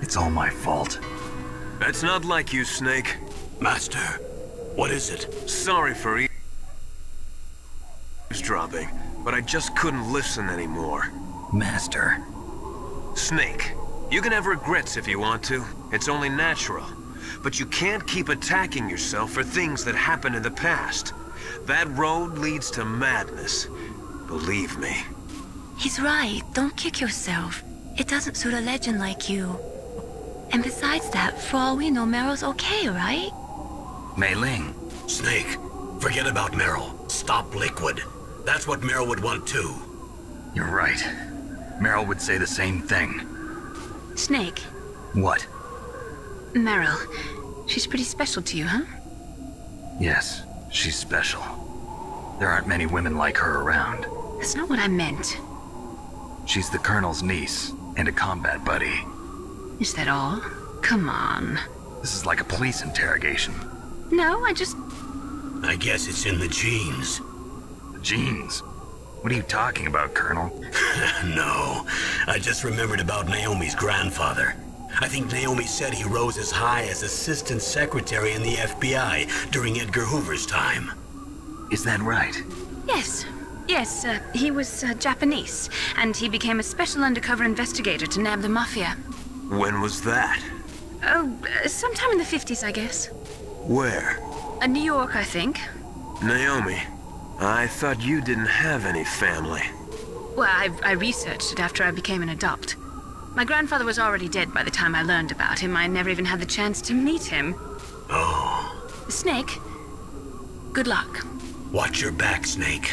It's all my fault. That's not like you, Snake. Master, what is it? Sorry for eavesdropping, but I just couldn't listen anymore. Master. Snake, you can have regrets if you want to. It's only natural. But you can't keep attacking yourself for things that happened in the past. That road leads to madness. Believe me. He's right. Don't kick yourself. It doesn't suit a legend like you. And besides that, for all we know, Meryl's okay, right? Mei Ling. Snake, forget about Meryl. Stop Liquid. That's what Meryl would want too. You're right. Meryl would say the same thing. Snake. What? Meryl. She's pretty special to you, huh? Yes, she's special. There aren't many women like her around. That's not what I meant. She's the Colonel's niece and a combat buddy. Is that all? Come on. This is like a police interrogation. No, I guess it's in the genes. The genes? What are you talking about, Colonel? No, I just remembered about Naomi's grandfather. I think Naomi said he rose as high as assistant secretary in the FBI during Edgar Hoover's time. Is that right? Yes. Yes, he was Japanese, and he became a special undercover investigator to nab the Mafia. When was that? Oh, sometime in the 50s, I guess. Where? New York, I think. Naomi, I thought you didn't have any family. Well, I researched it after I became an adopt. My grandfather was already dead by the time I learned about him. I never even had the chance to meet him. Oh. Snake, good luck. Watch your back, Snake.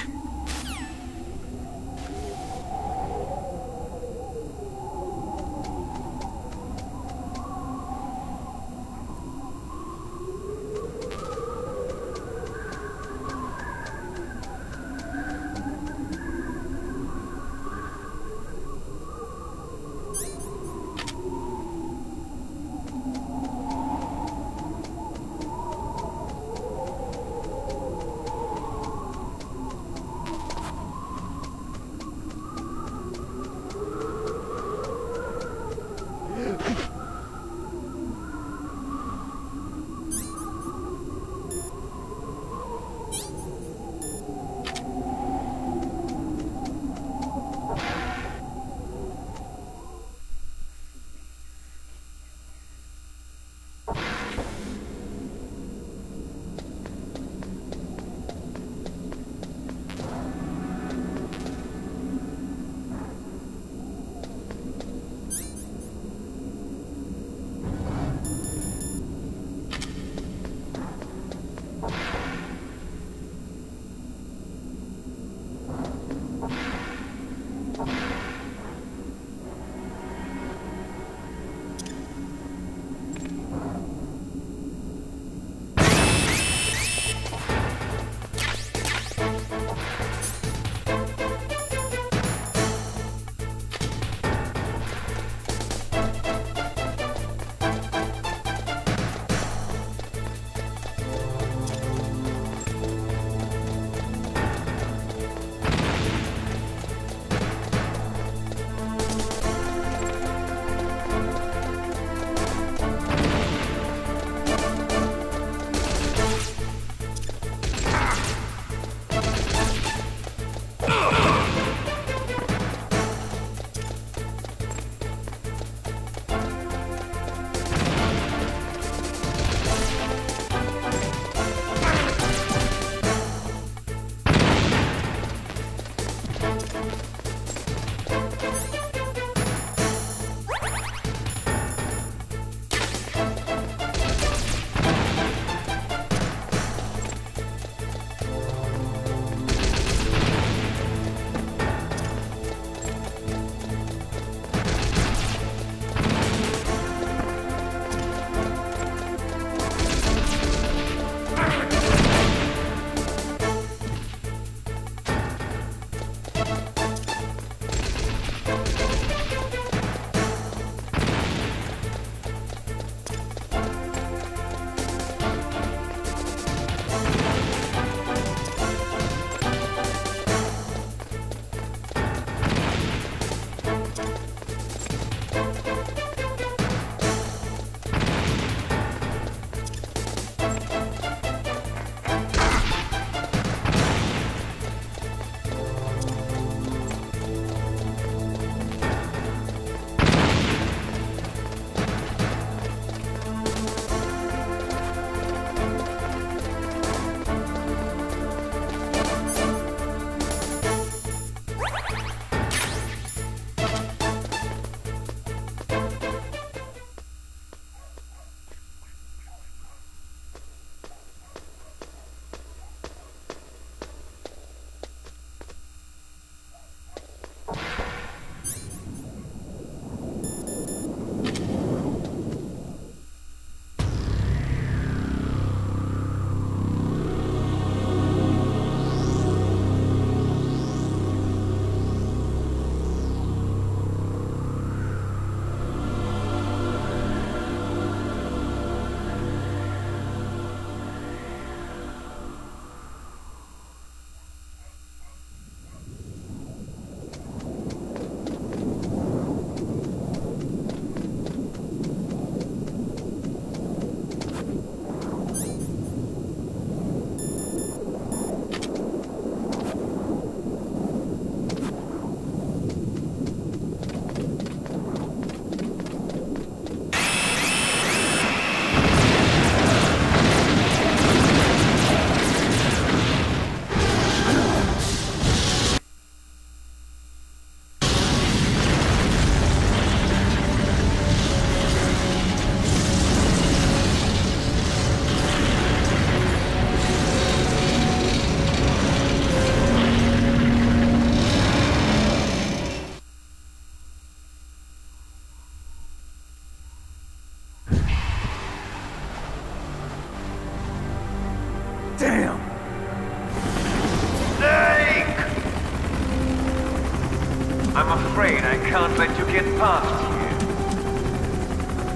I'm afraid I can't let you get past here.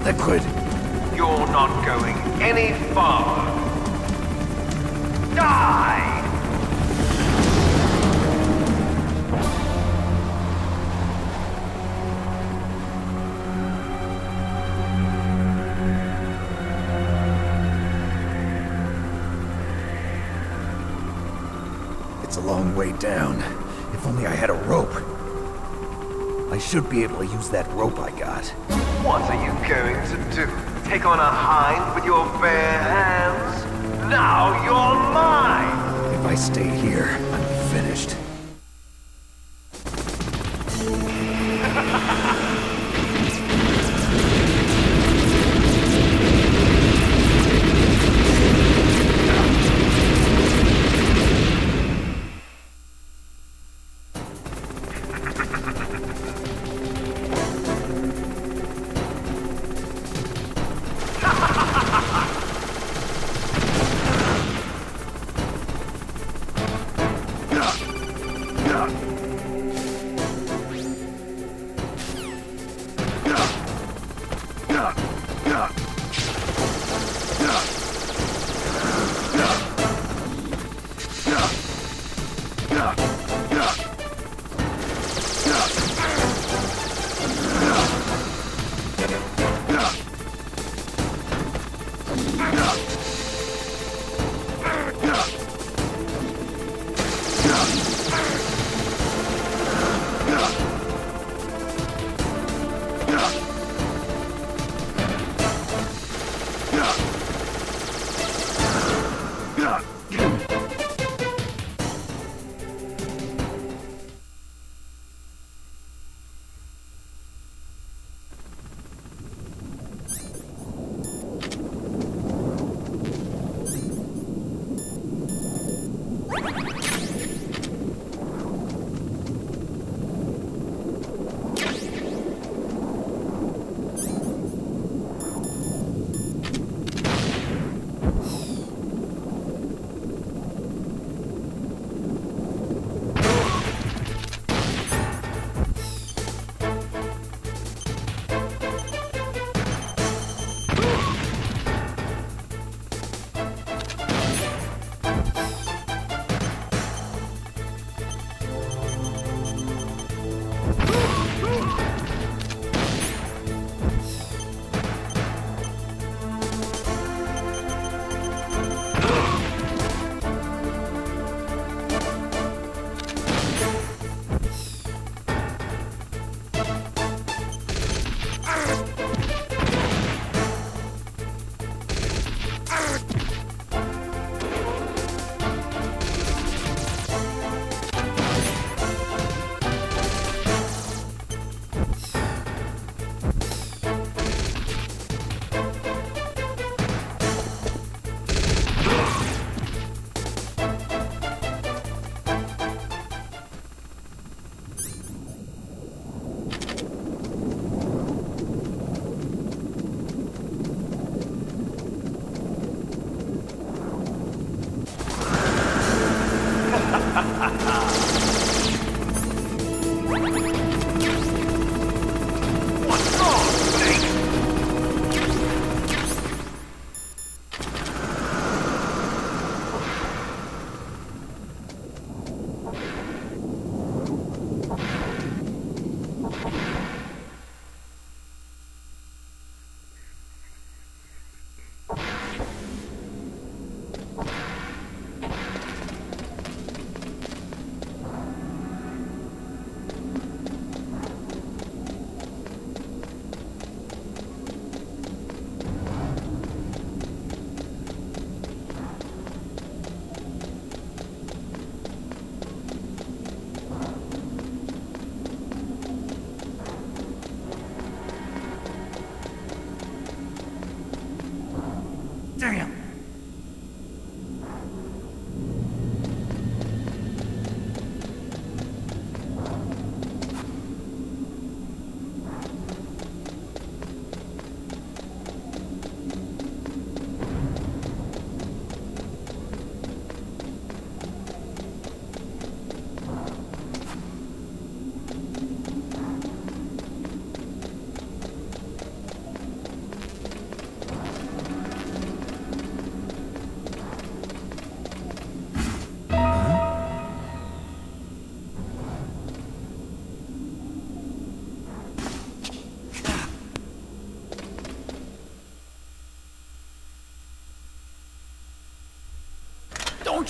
Liquid! You're not going any farther. Die! It's a long way down. If only I had a rope. I should be able to use that rope I got. What are you going to do? Take on a hind with your bare hands? Now you're mine! If I stay here, I'm finished.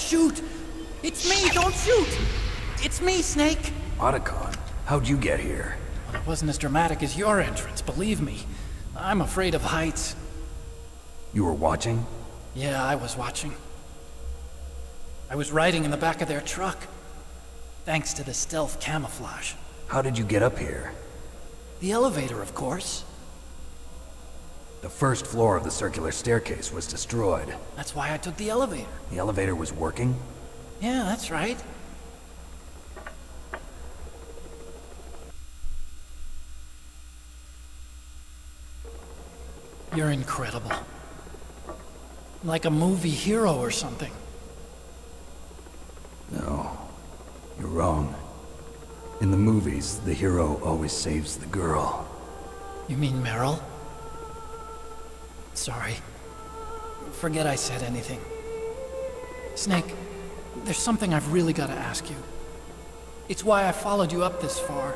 shoot! It's me, don't shoot! It's me, Snake! Otacon, how'd you get here? Well, it wasn't as dramatic as your entrance, believe me. I'm afraid of heights. You were watching? Yeah, I was watching. I was riding in the back of their truck. Thanks to the stealth camouflage. How did you get up here? The elevator, of course. The first floor of the circular staircase was destroyed. That's why I took the elevator. The elevator was working? Yeah, that's right. You're incredible. Like a movie hero or something. No, you're wrong. In the movies, the hero always saves the girl. You mean Meryl? Sorry. Forget I said anything. Snake, there's something I've really got to ask you. It's why I followed you up this far.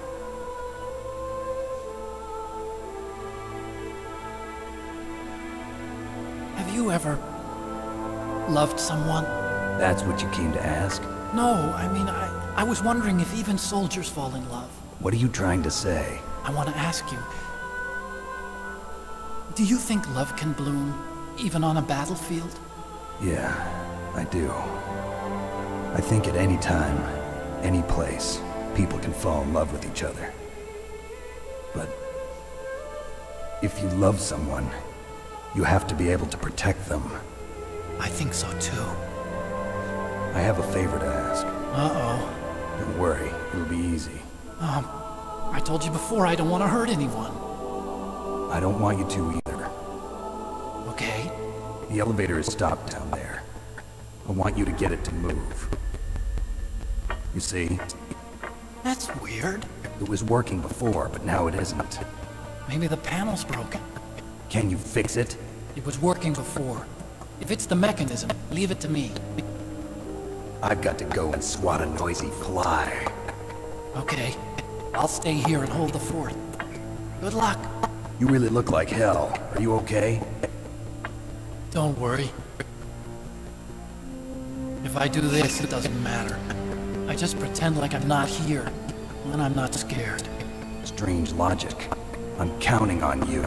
Have you ever loved someone? That's what you came to ask? No, I mean, I was wondering if even soldiers fall in love. What are you trying to say? I want to ask you, do you think love can bloom, even on a battlefield? Yeah, I do. I think at any time, any place, people can fall in love with each other. But if you love someone, you have to be able to protect them. I think so too. I have a favor to ask. Uh-oh. Don't worry, it'll be easy. I told you before I don't want to hurt anyone. I don't want you to either. Okay. The elevator is stopped down there. I want you to get it to move. You see? That's weird. It was working before, but now it isn't. Maybe the panel's broken. Can you fix it? It was working before. If it's the mechanism, leave it to me. I've got to go and swat a noisy fly. Okay. I'll stay here and hold the fort. Good luck. You really look like hell. Are you okay? Don't worry. If I do this, it doesn't matter. I just pretend like I'm not here, and then I'm not scared. Strange logic. I'm counting on you.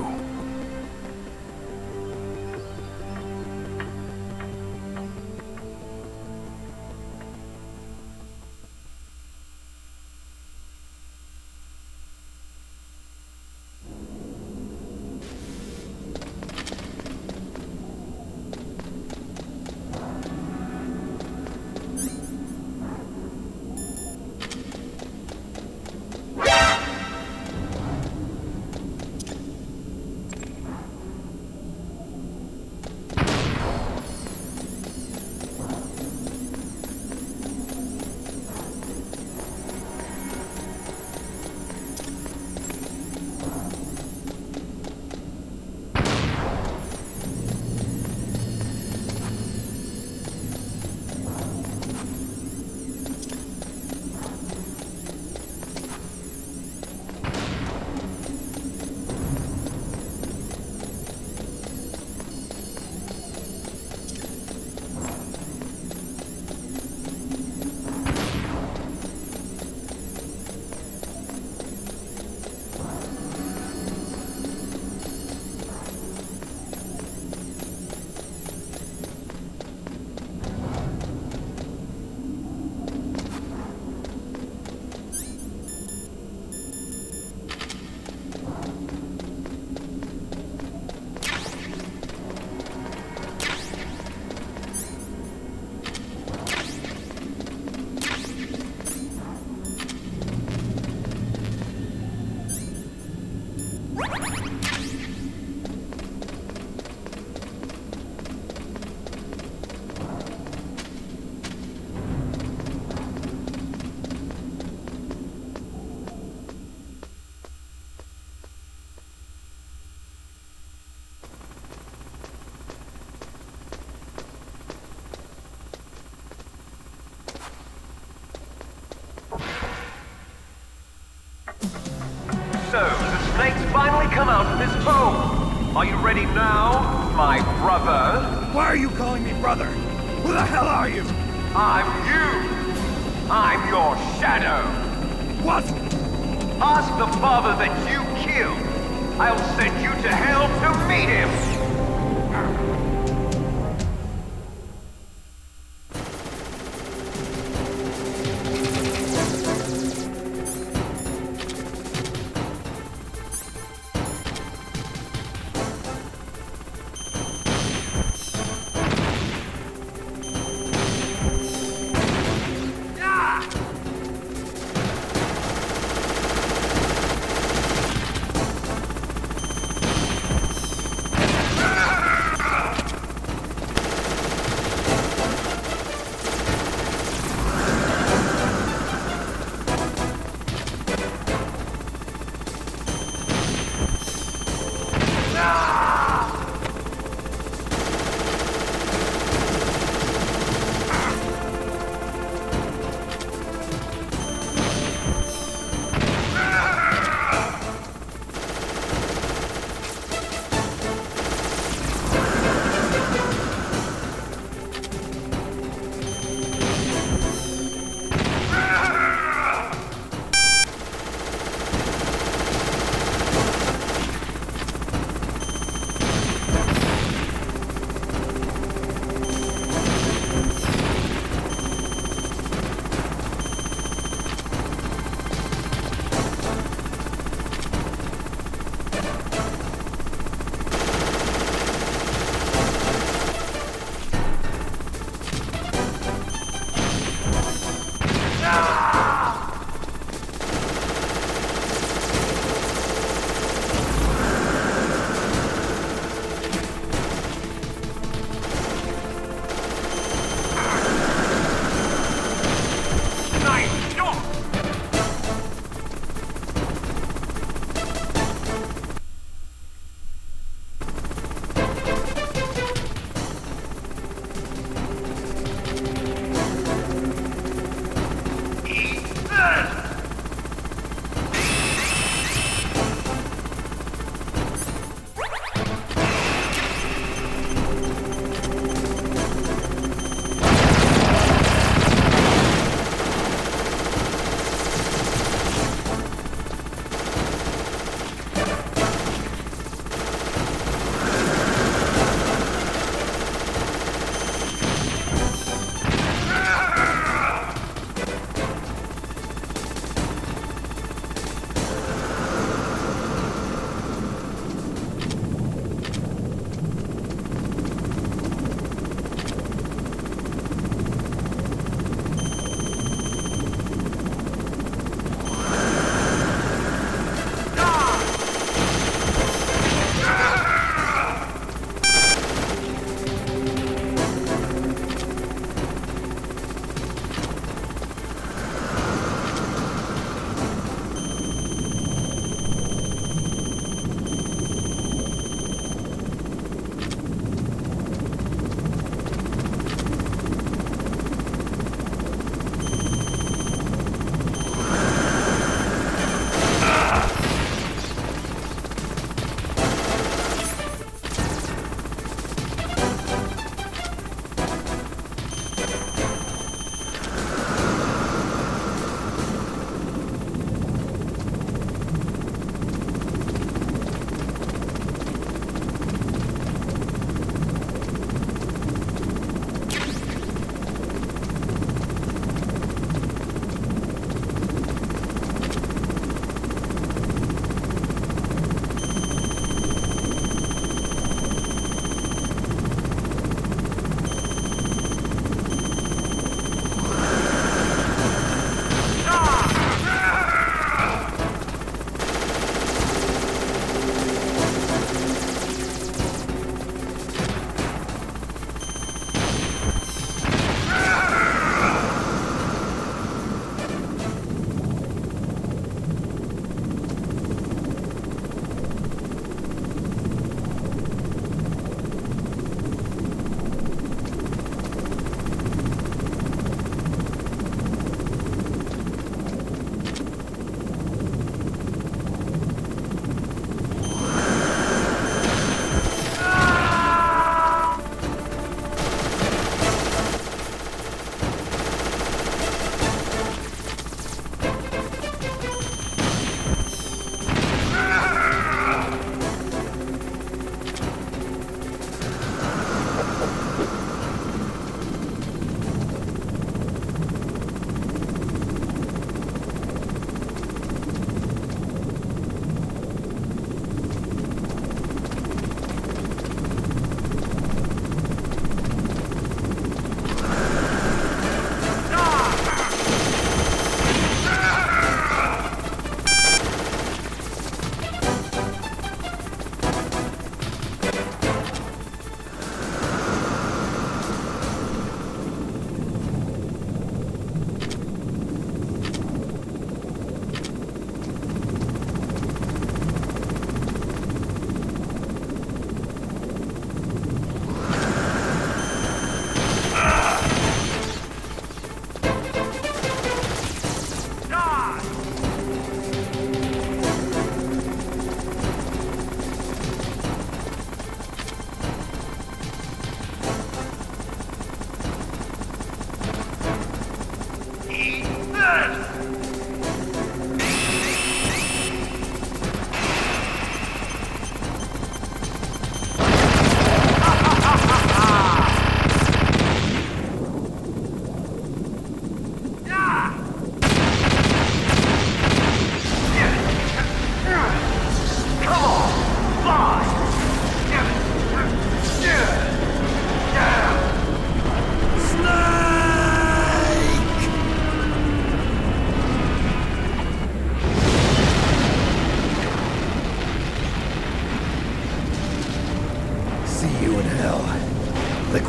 So, the snake's finally come out of his hole. Are you ready now, my brother? Why are you calling me brother? Who the hell are you? I'm you. I'm your shadow. What? Ask the father that you killed. I'll send you to hell to meet him.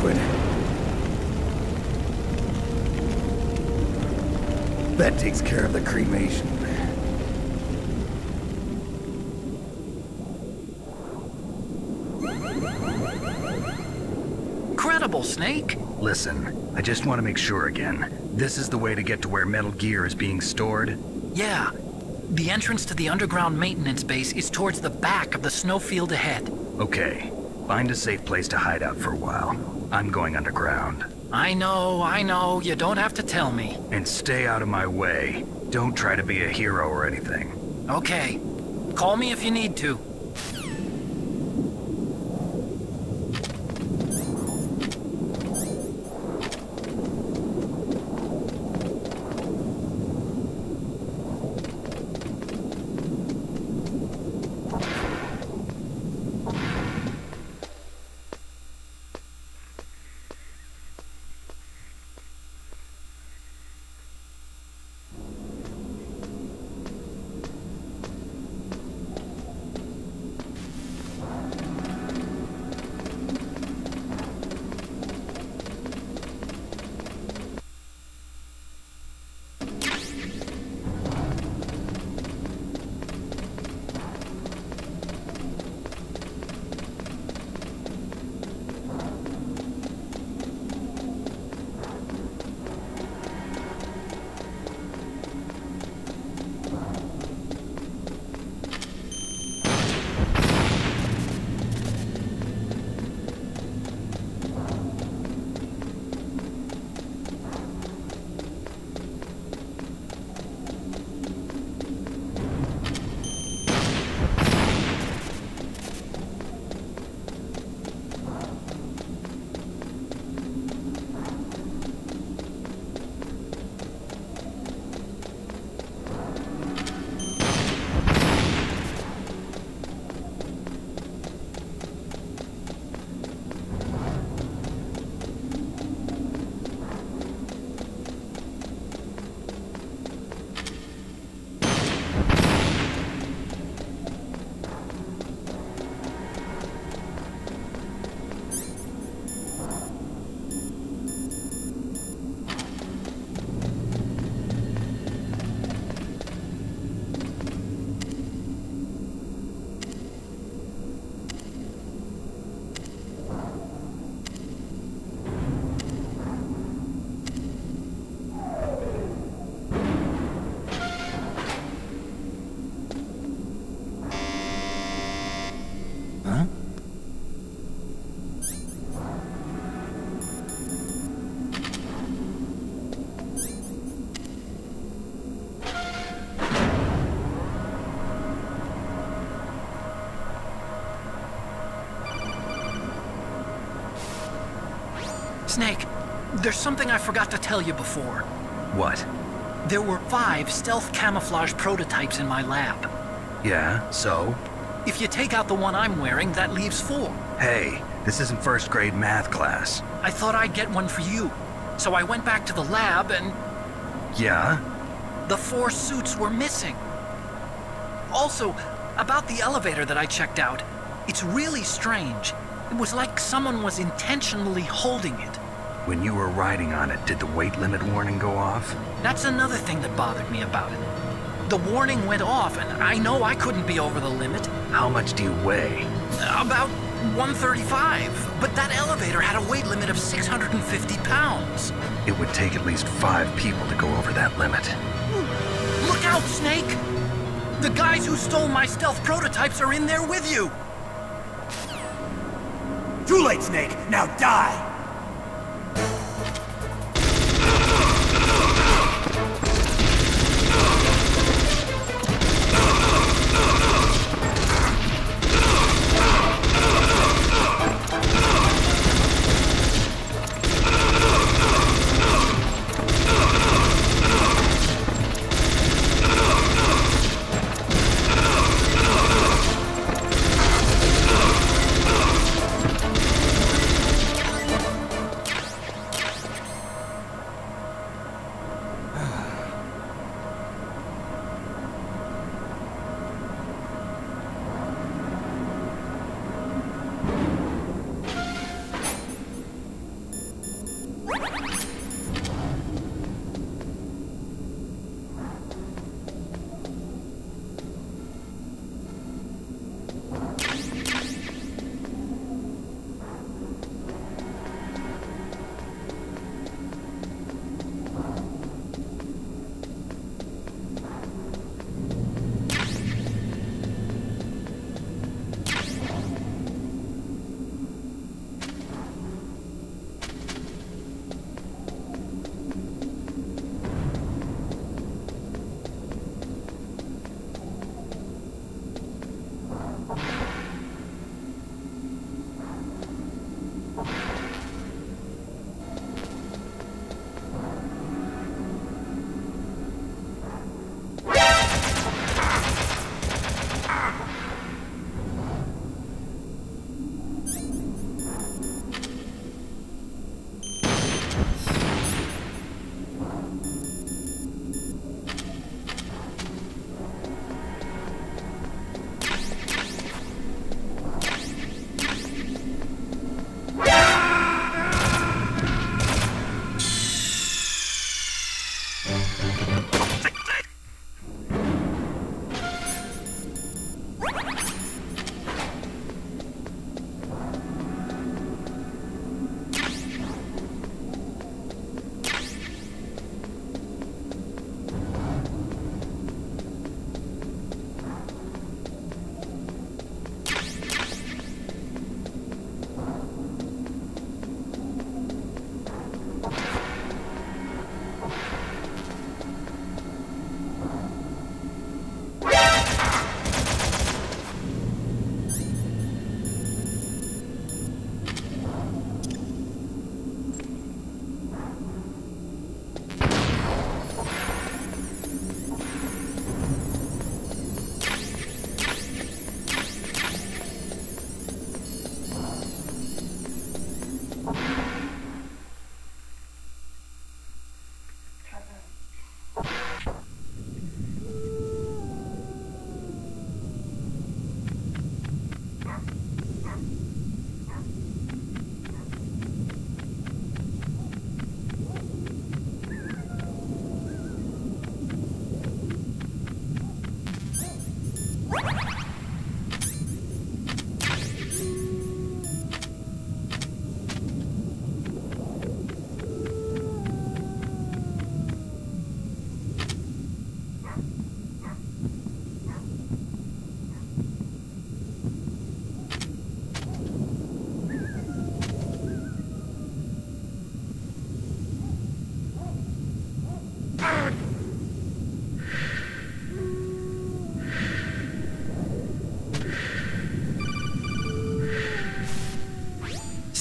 liquid. That takes care of the cremation. Incredible, Snake. Listen, I just want to make sure again. This is the way to get to where Metal Gear is being stored? Yeah. The entrance to the underground maintenance base is towards the back of the snowfield ahead. Okay. Find a safe place to hide out for a while. I'm going underground. I know. You don't have to tell me. And stay out of my way. Don't try to be a hero or anything. Okay. Call me if you need to. Snake, there's something I forgot to tell you before. What? There were 5 stealth camouflage prototypes in my lab. Yeah, so? If you take out the one I'm wearing, that leaves 4. Hey, this isn't first grade math class. I thought I'd get one for you. So I went back to the lab and... Yeah? The 4 suits were missing. Also, about the elevator that I checked out, it's really strange. It was like someone was intentionally holding it. When you were riding on it, did the weight limit warning go off? That's another thing that bothered me about it. The warning went off, and I know I couldn't be over the limit. How much do you weigh? About 135, but that elevator had a weight limit of 650 pounds. It would take at least 5 people to go over that limit. Look out, Snake! The guys who stole my stealth prototypes are in there with you! Too late, Snake! Now die!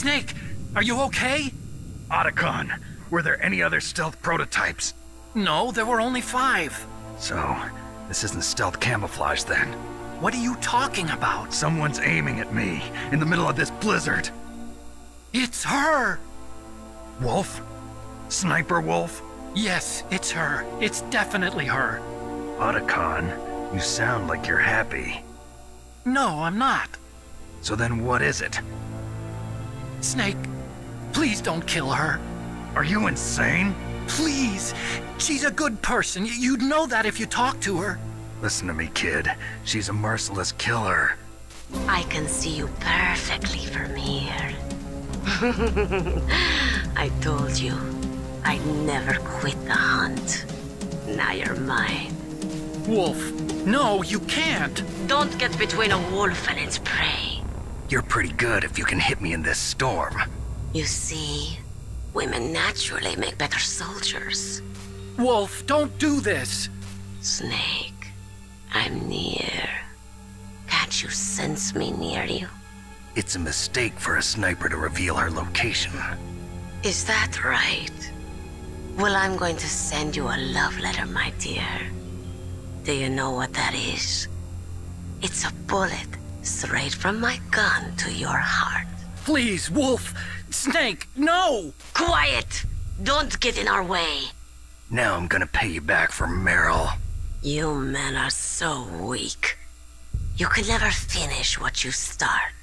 Snake, are you okay? Otacon, were there any other stealth prototypes? No, there were only 5. So, this isn't stealth camouflage then? What are you talking about? Someone's aiming at me, in the middle of this blizzard. It's her! Wolf? Sniper Wolf? Yes, it's her. It's definitely her. Otacon, you sound like you're happy. No, I'm not. So then what is it? Snake, please don't kill her. Are you insane? Please! She's a good person. You'd know that if you talked to her. Listen to me, kid. She's a merciless killer. I can see you perfectly from here. I told you, I'd never quit the hunt. Now you're mine. Wolf, no, you can't. Don't get between a wolf and its prey. You're pretty good if you can hit me in this storm. You see, women naturally make better soldiers. Wolf, don't do this. Snake, I'm near. Can't you sense me near you? It's a mistake for a sniper to reveal her location. Is that right? Well, I'm going to send you a love letter, my dear. Do you know what that is? It's a bullet straight from my gun to your heart. Please, Wolf! Snake, no! Quiet! Don't get in our way. Now I'm gonna pay you back for Meryl. You men are so weak. You can never finish what you start.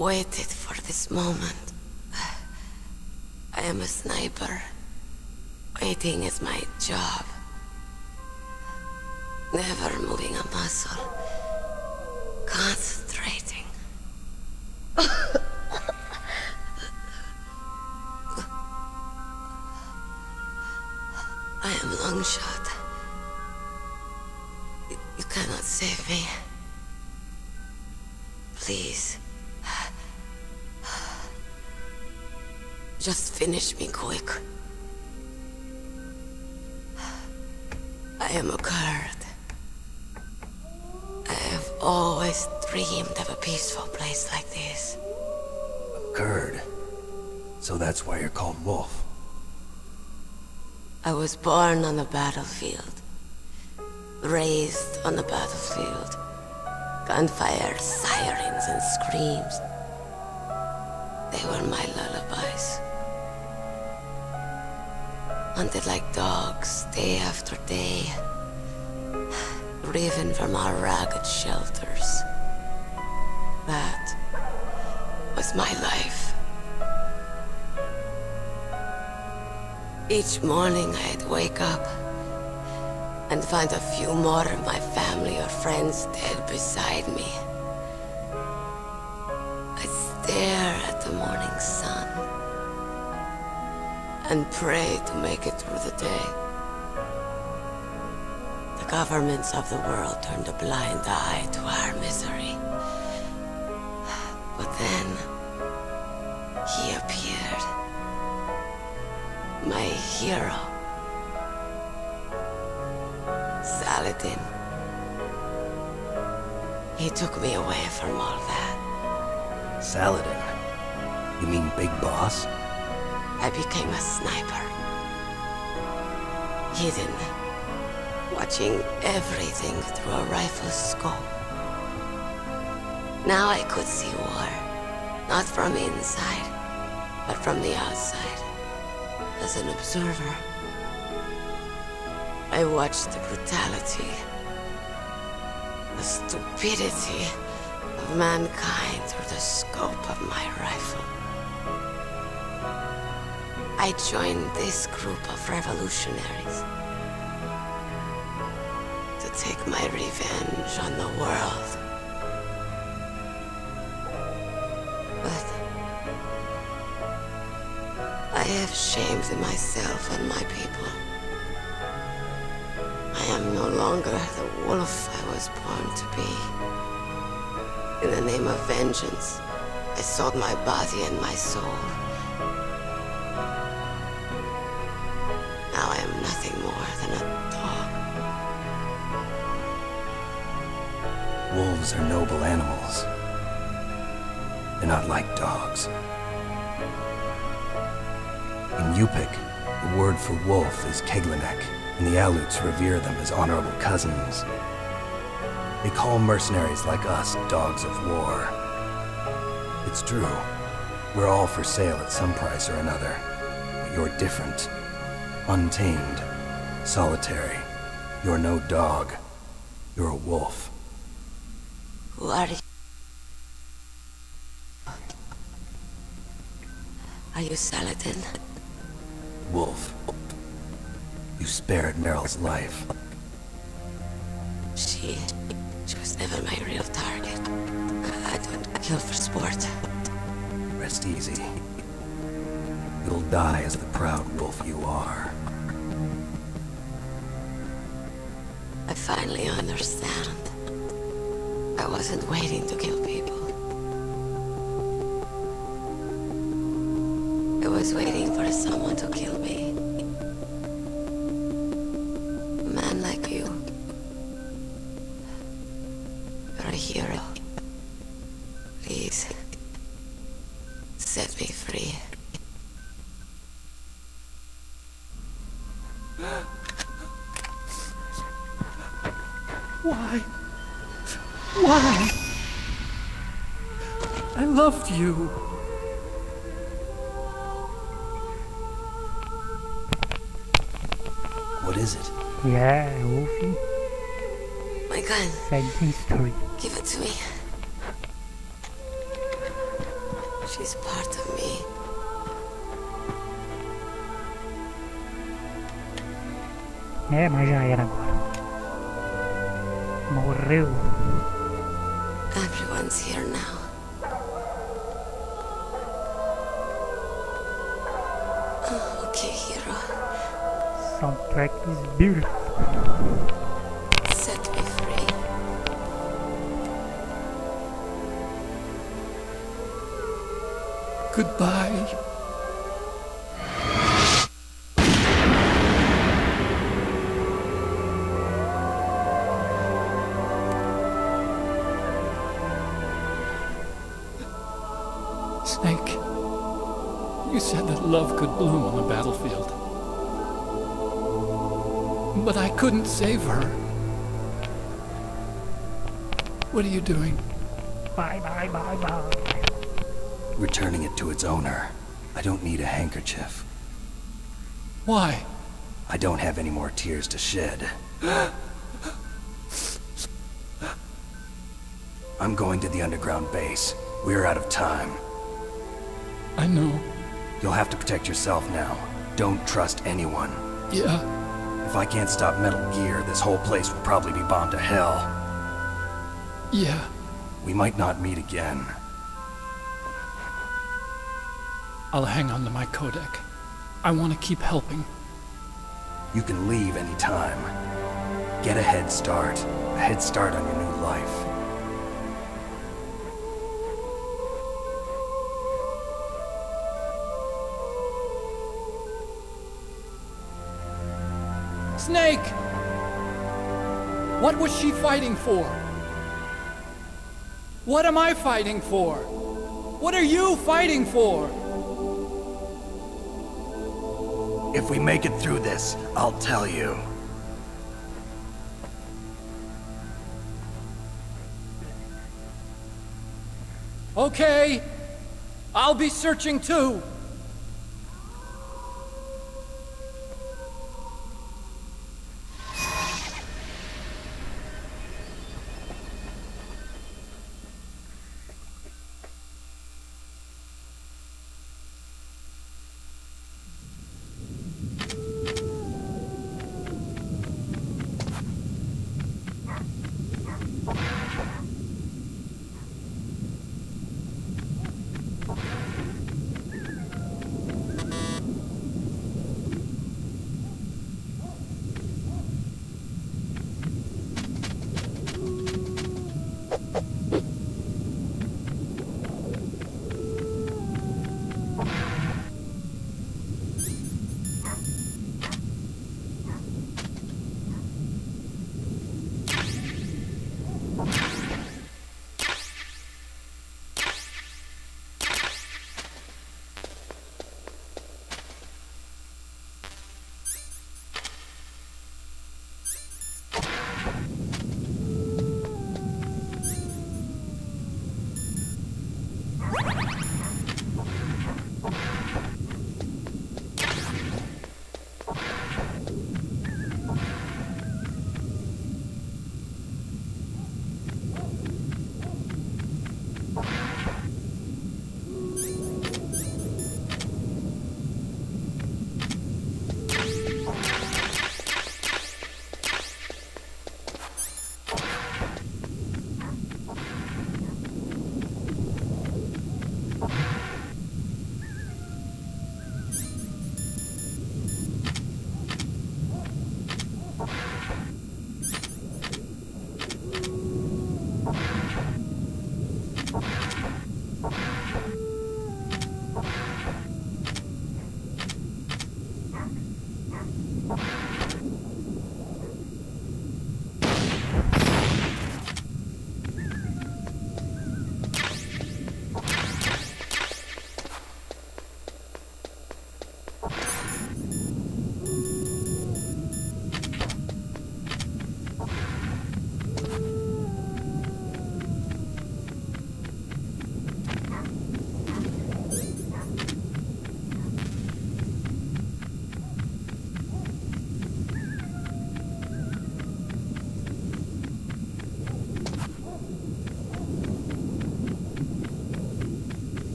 waited for this moment. I am a sniper. Waiting is my job. Never moving a muscle. Concentrating. I am Longshot. You cannot save me. Please. Just finish me quick. I am a Kurd. I have always dreamed of a peaceful place like this. A Kurd? So that's why you're called Wolf. I was born on the battlefield. Raised on the battlefield. Gunfire, sirens, and screams. They were my lullabies. Hunted like dogs, day after day. Driven from our ragged shelters. That was my life. Each morning I'd wake up and find a few more of my family or friends dead beside me. I'd stare at the morning sun and pray to make it through the day. The governments of the world turned a blind eye to our misery. But then, he appeared. My hero. Saladin. He took me away from all that. Saladin? You mean Big Boss? I became a sniper. Hidden. Watching everything through a rifle's scope. Now I could see war. Not from inside, but from the outside. As an observer. I watched the brutality, the stupidity of mankind through the scope of my rifle. I joined this group of revolutionaries to take my revenge on the world. But I have shamed myself and my people. I am no longer the wolf I was born to be. In the name of vengeance, I sold my body and my soul. Now I am nothing more than a dog. Wolves are noble animals. They're not like dogs. In Yupik, the word for wolf is Keglanek, and the Aleuts revere them as honorable cousins. They call mercenaries like us dogs of war. It's true. We're all for sale at some price or another. But you're different. Untamed. Solitary. You're no dog. You're a wolf. Who are you? Are you Saladin? Wolf. You spared Meryl's life. She was never my real target. I don't kill for sport. Rest easy. You'll die as the proud wolf you are. I finally understand. I wasn't waiting to kill people. I was waiting for someone to kill me. A man like you. You're a hero. Please, set me free. Why? Why? I loved you. What is it? Yeah, Wolfie. My gun. Sad history. Give it to me. She's part of me. É, mas já era agora. Morreu. Everyone's here now. Oh, okay, hero. Soundtrack is beautiful. Set me free. Goodbye. Snake, you said that love could bloom on the battlefield. But I couldn't save her. What are you doing? Bye, bye, bye, bye. Returning it to its owner. I don't need a handkerchief. Why? I don't have any more tears to shed. I'm going to the underground base. We're out of time. I know. You'll have to protect yourself now. Don't trust anyone. Yeah. If I can't stop Metal Gear, this whole place will probably be bombed to hell. Yeah. We might not meet again. I'll hang on to my codec. I want to keep helping. You can leave anytime. Get a head start. A head start on your new life. Snake! What was she fighting for? What am I fighting for? What are you fighting for? If we make it through this, I'll tell you. Okay. I'll be searching too.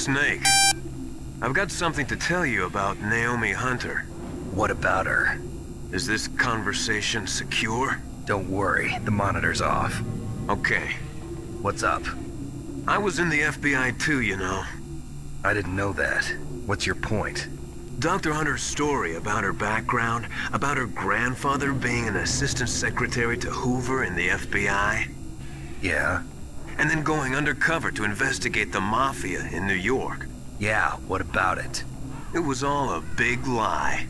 Snake, I've got something to tell you about Naomi Hunter. What about her? Is this conversation secure? Don't worry, the monitor's off. Okay. What's up? I was in the FBI too, you know. I didn't know that. What's your point? Dr. Hunter's story about her background, about her grandfather being an assistant secretary to Hoover in the FBI. Yeah? And then going undercover to investigate the Mafia in New York. Yeah, what about it? It was all a big lie.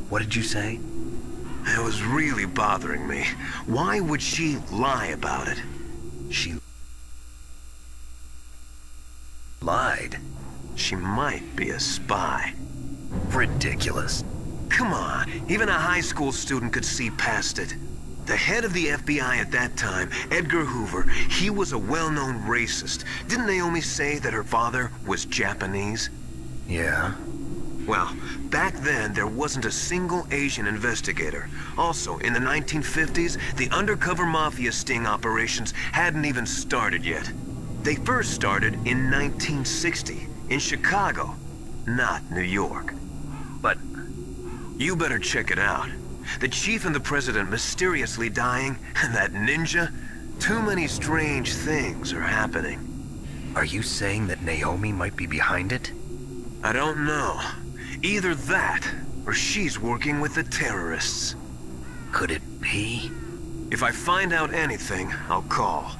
What did you say? It was really bothering me. Why would she lie about it? She lied. She might be a spy. Ridiculous. Come on, even a high school student could see past it. The head of the FBI at that time, Edgar Hoover, he was a well-known racist. Didn't Naomi say that her father was Japanese? Yeah. Well, back then there wasn't a single Asian investigator. Also, in the 1950s, the undercover mafia sting operations hadn't even started yet. They first started in 1960, in Chicago, not New York. But you better check it out. The chief and the president mysteriously dying, and that ninja, too many strange things are happening. Are you saying that Naomi might be behind it? I don't know. Either that, or she's working with the terrorists. Could it be? If I find out anything, I'll call.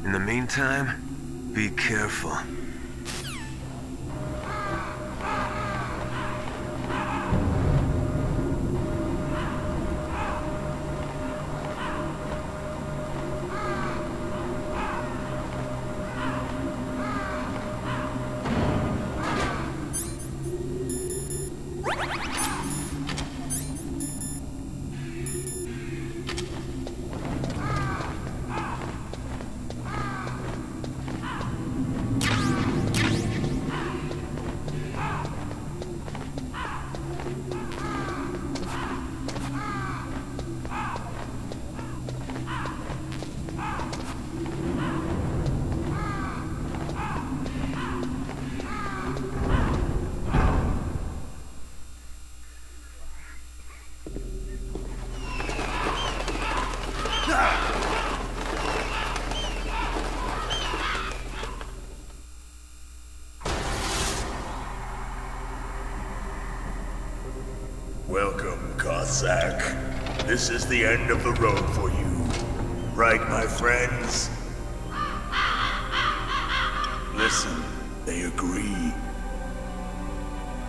In the meantime, be careful. Welcome, Cossack. This is the end of the road for you. Right, my friends? Listen, they agree.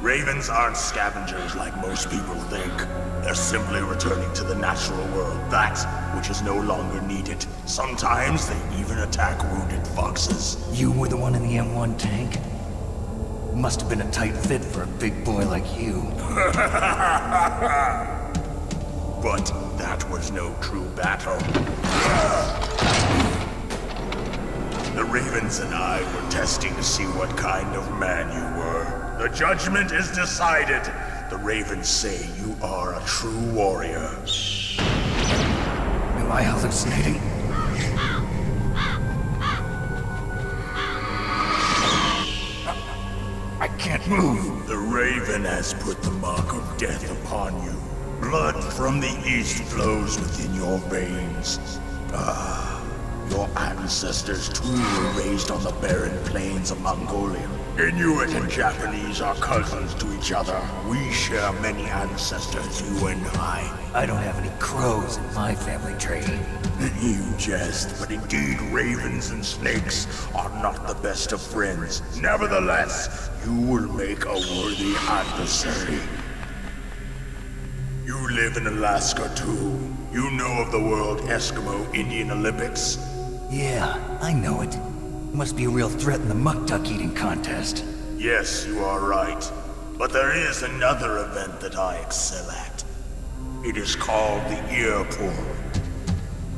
Ravens aren't scavengers like most people think. They're simply returning to the natural world, that which is no longer needed. Sometimes they even attack wounded foxes. You were the one in the M1 tank? Must have been a tight fit for a big boy like you. But that was no true battle. The Ravens and I were testing to see what kind of man you were. The judgment is decided. The Ravens say you are a true warrior. Am I hallucinating? I can't move. The Raven has put the mark of death upon you. Blood from the east flows within your veins. Ah, your ancestors too were raised on the barren plains of Mongolia. Inuit and Japanese are cousins to each other. We share many ancestors, you and I. I don't have any crows in my family tree. You jest, but indeed ravens and snakes are not the best of friends. Nevertheless, you will make a worthy adversary. You live in Alaska too. You know of the World Eskimo Indian Olympics? Yeah, I know it. Must be a real threat in the muck duck eating contest. Yes, you are right. But there is another event that I excel at. It is called the ear pull.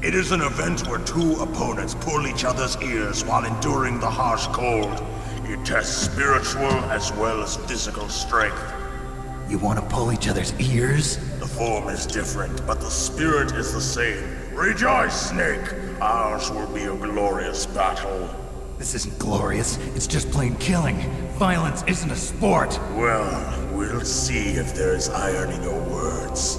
It is an event where two opponents pull each other's ears while enduring the harsh cold. It tests spiritual as well as physical strength. You want to pull each other's ears? The form is different, but the spirit is the same. Rejoice, Snake! Ours will be a glorious battle. This isn't glorious. It's just plain killing. Violence isn't a sport. Well, we'll see if there's iron in your words.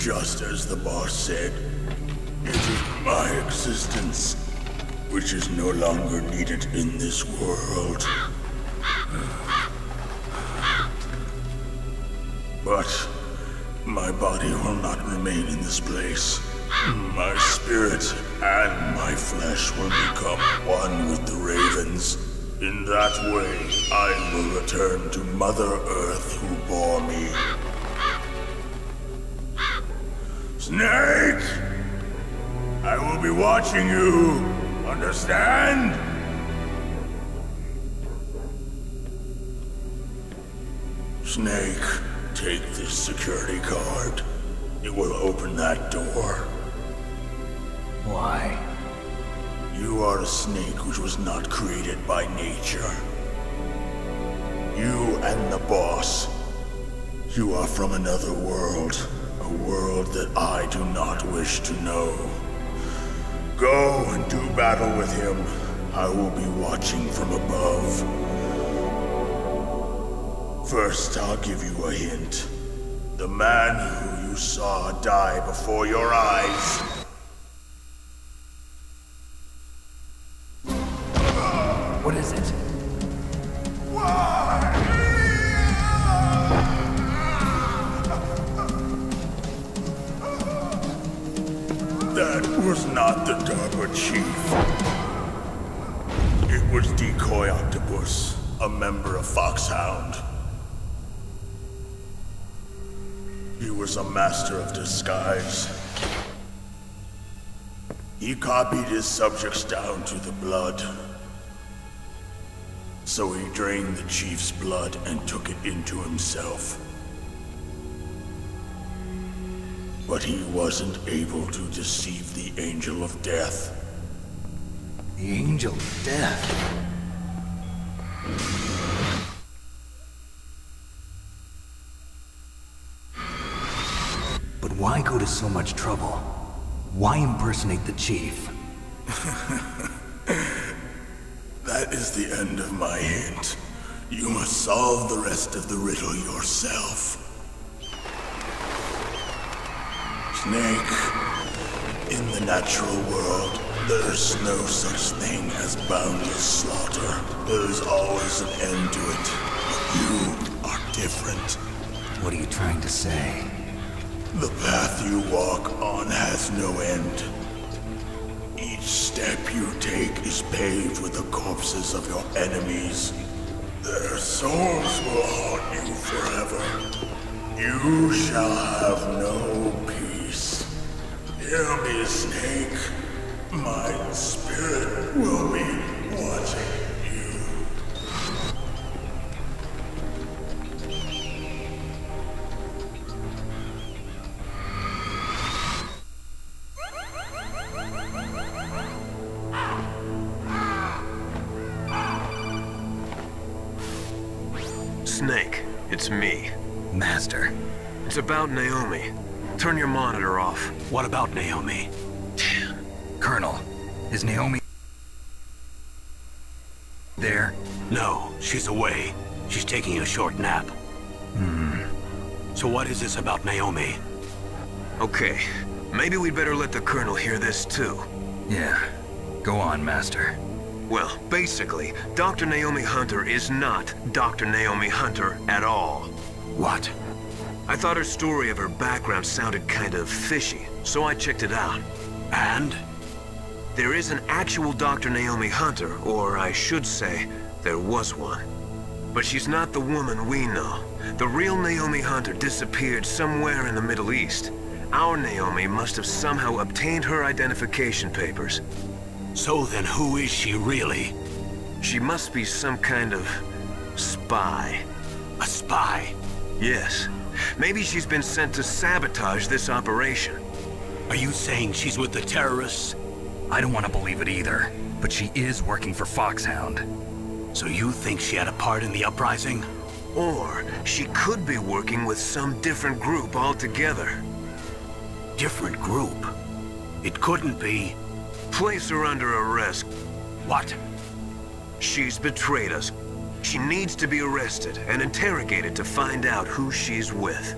Just as the boss said, it is my existence which is no longer needed in this world. But my body will not remain in this place. My spirit and my flesh will become one with the ravens. In that way, I will return to Mother Earth who bore me. Snake! I will be watching you. Understand? Snake, take this security card. It will open that door. Why? You are a snake which was not created by nature. You and the boss. You are from another world. A world that I do not wish to know. Go and do battle with him. I will be watching from above. First, I'll give you a hint. The man who you saw die before your eyes. What is it? That was not the DARPA chief. It was Decoy Octopus, a member of Foxhound. He was a master of disguise. He copied his subjects down to the blood. So he drained the chief's blood and took it into himself. But he wasn't able to deceive the Angel of Death. The Angel of Death? But why go to so much trouble? Why impersonate the chief? That is the end of my hint. You must solve the rest of the riddle yourself. Snake, in the natural world, there's no such thing as boundless slaughter. There is always an end to it. But you are different. What are you trying to say? The path you walk on has no end. Each step you take is paved with the corpses of your enemies. Their souls will haunt you forever. You shall have no peace. Hear me, Snake. My spirit will be watching you. Snake, it's me. Master. It's about Naomi. Turn your monitor off. What about Naomi? Colonel, is Naomi there? No, she's away. She's taking a short nap. So what is this about Naomi? Okay, maybe we'd better let the Colonel hear this too. Yeah, go on, Master. Well, basically, Dr. Naomi Hunter is not Dr. Naomi Hunter at all. What? I thought her story of her background sounded kind of fishy, so I checked it out. And? There is an actual Dr. Naomi Hunter, or I should say, there was one. But she's not the woman we know. The real Naomi Hunter disappeared somewhere in the Middle East. Our Naomi must have somehow obtained her identification papers. So then who is she really? She must be some kind of spy. A spy? Yes. Maybe she's been sent to sabotage this operation. Are you saying she's with the terrorists? I don't want to believe it either, but she is working for Foxhound. So you think she had a part in the uprising? Or she could be working with some different group altogether. Different group? It couldn't be. Place her under arrest. What? She's betrayed us. She needs to be arrested and interrogated to find out who she's with.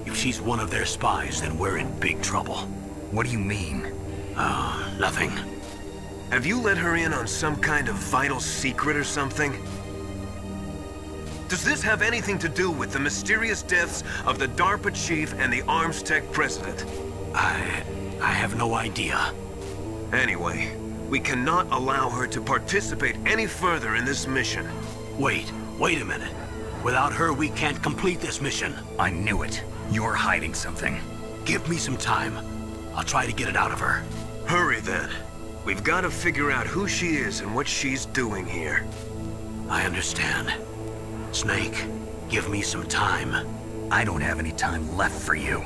If she's one of their spies, then we're in big trouble. What do you mean? Nothing. Have you let her in on some kind of vital secret or something? Does this have anything to do with the mysterious deaths of the DARPA chief and the Arms Tech president? I have no idea. Anyway, we cannot allow her to participate any further in this mission. Wait a minute. Without her, we can't complete this mission. I knew it. You're hiding something. Give me some time. I'll try to get it out of her. Hurry then. We've got to figure out who she is and what she's doing here. I understand. Snake, give me some time. I don't have any time left for you.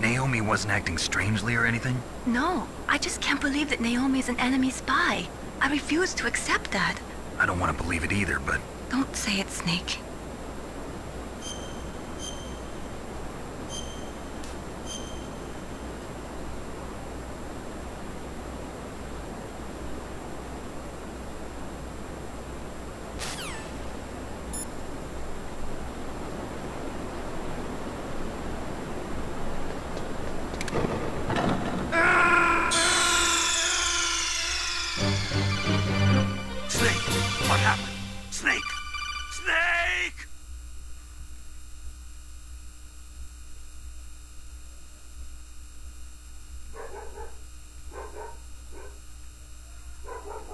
Naomi wasn't acting strangely or anything? No, I just can't believe that Naomi's an enemy spy. I refuse to accept that. I don't want to believe it either, but... Don't say it, Snake. Snake, what happened?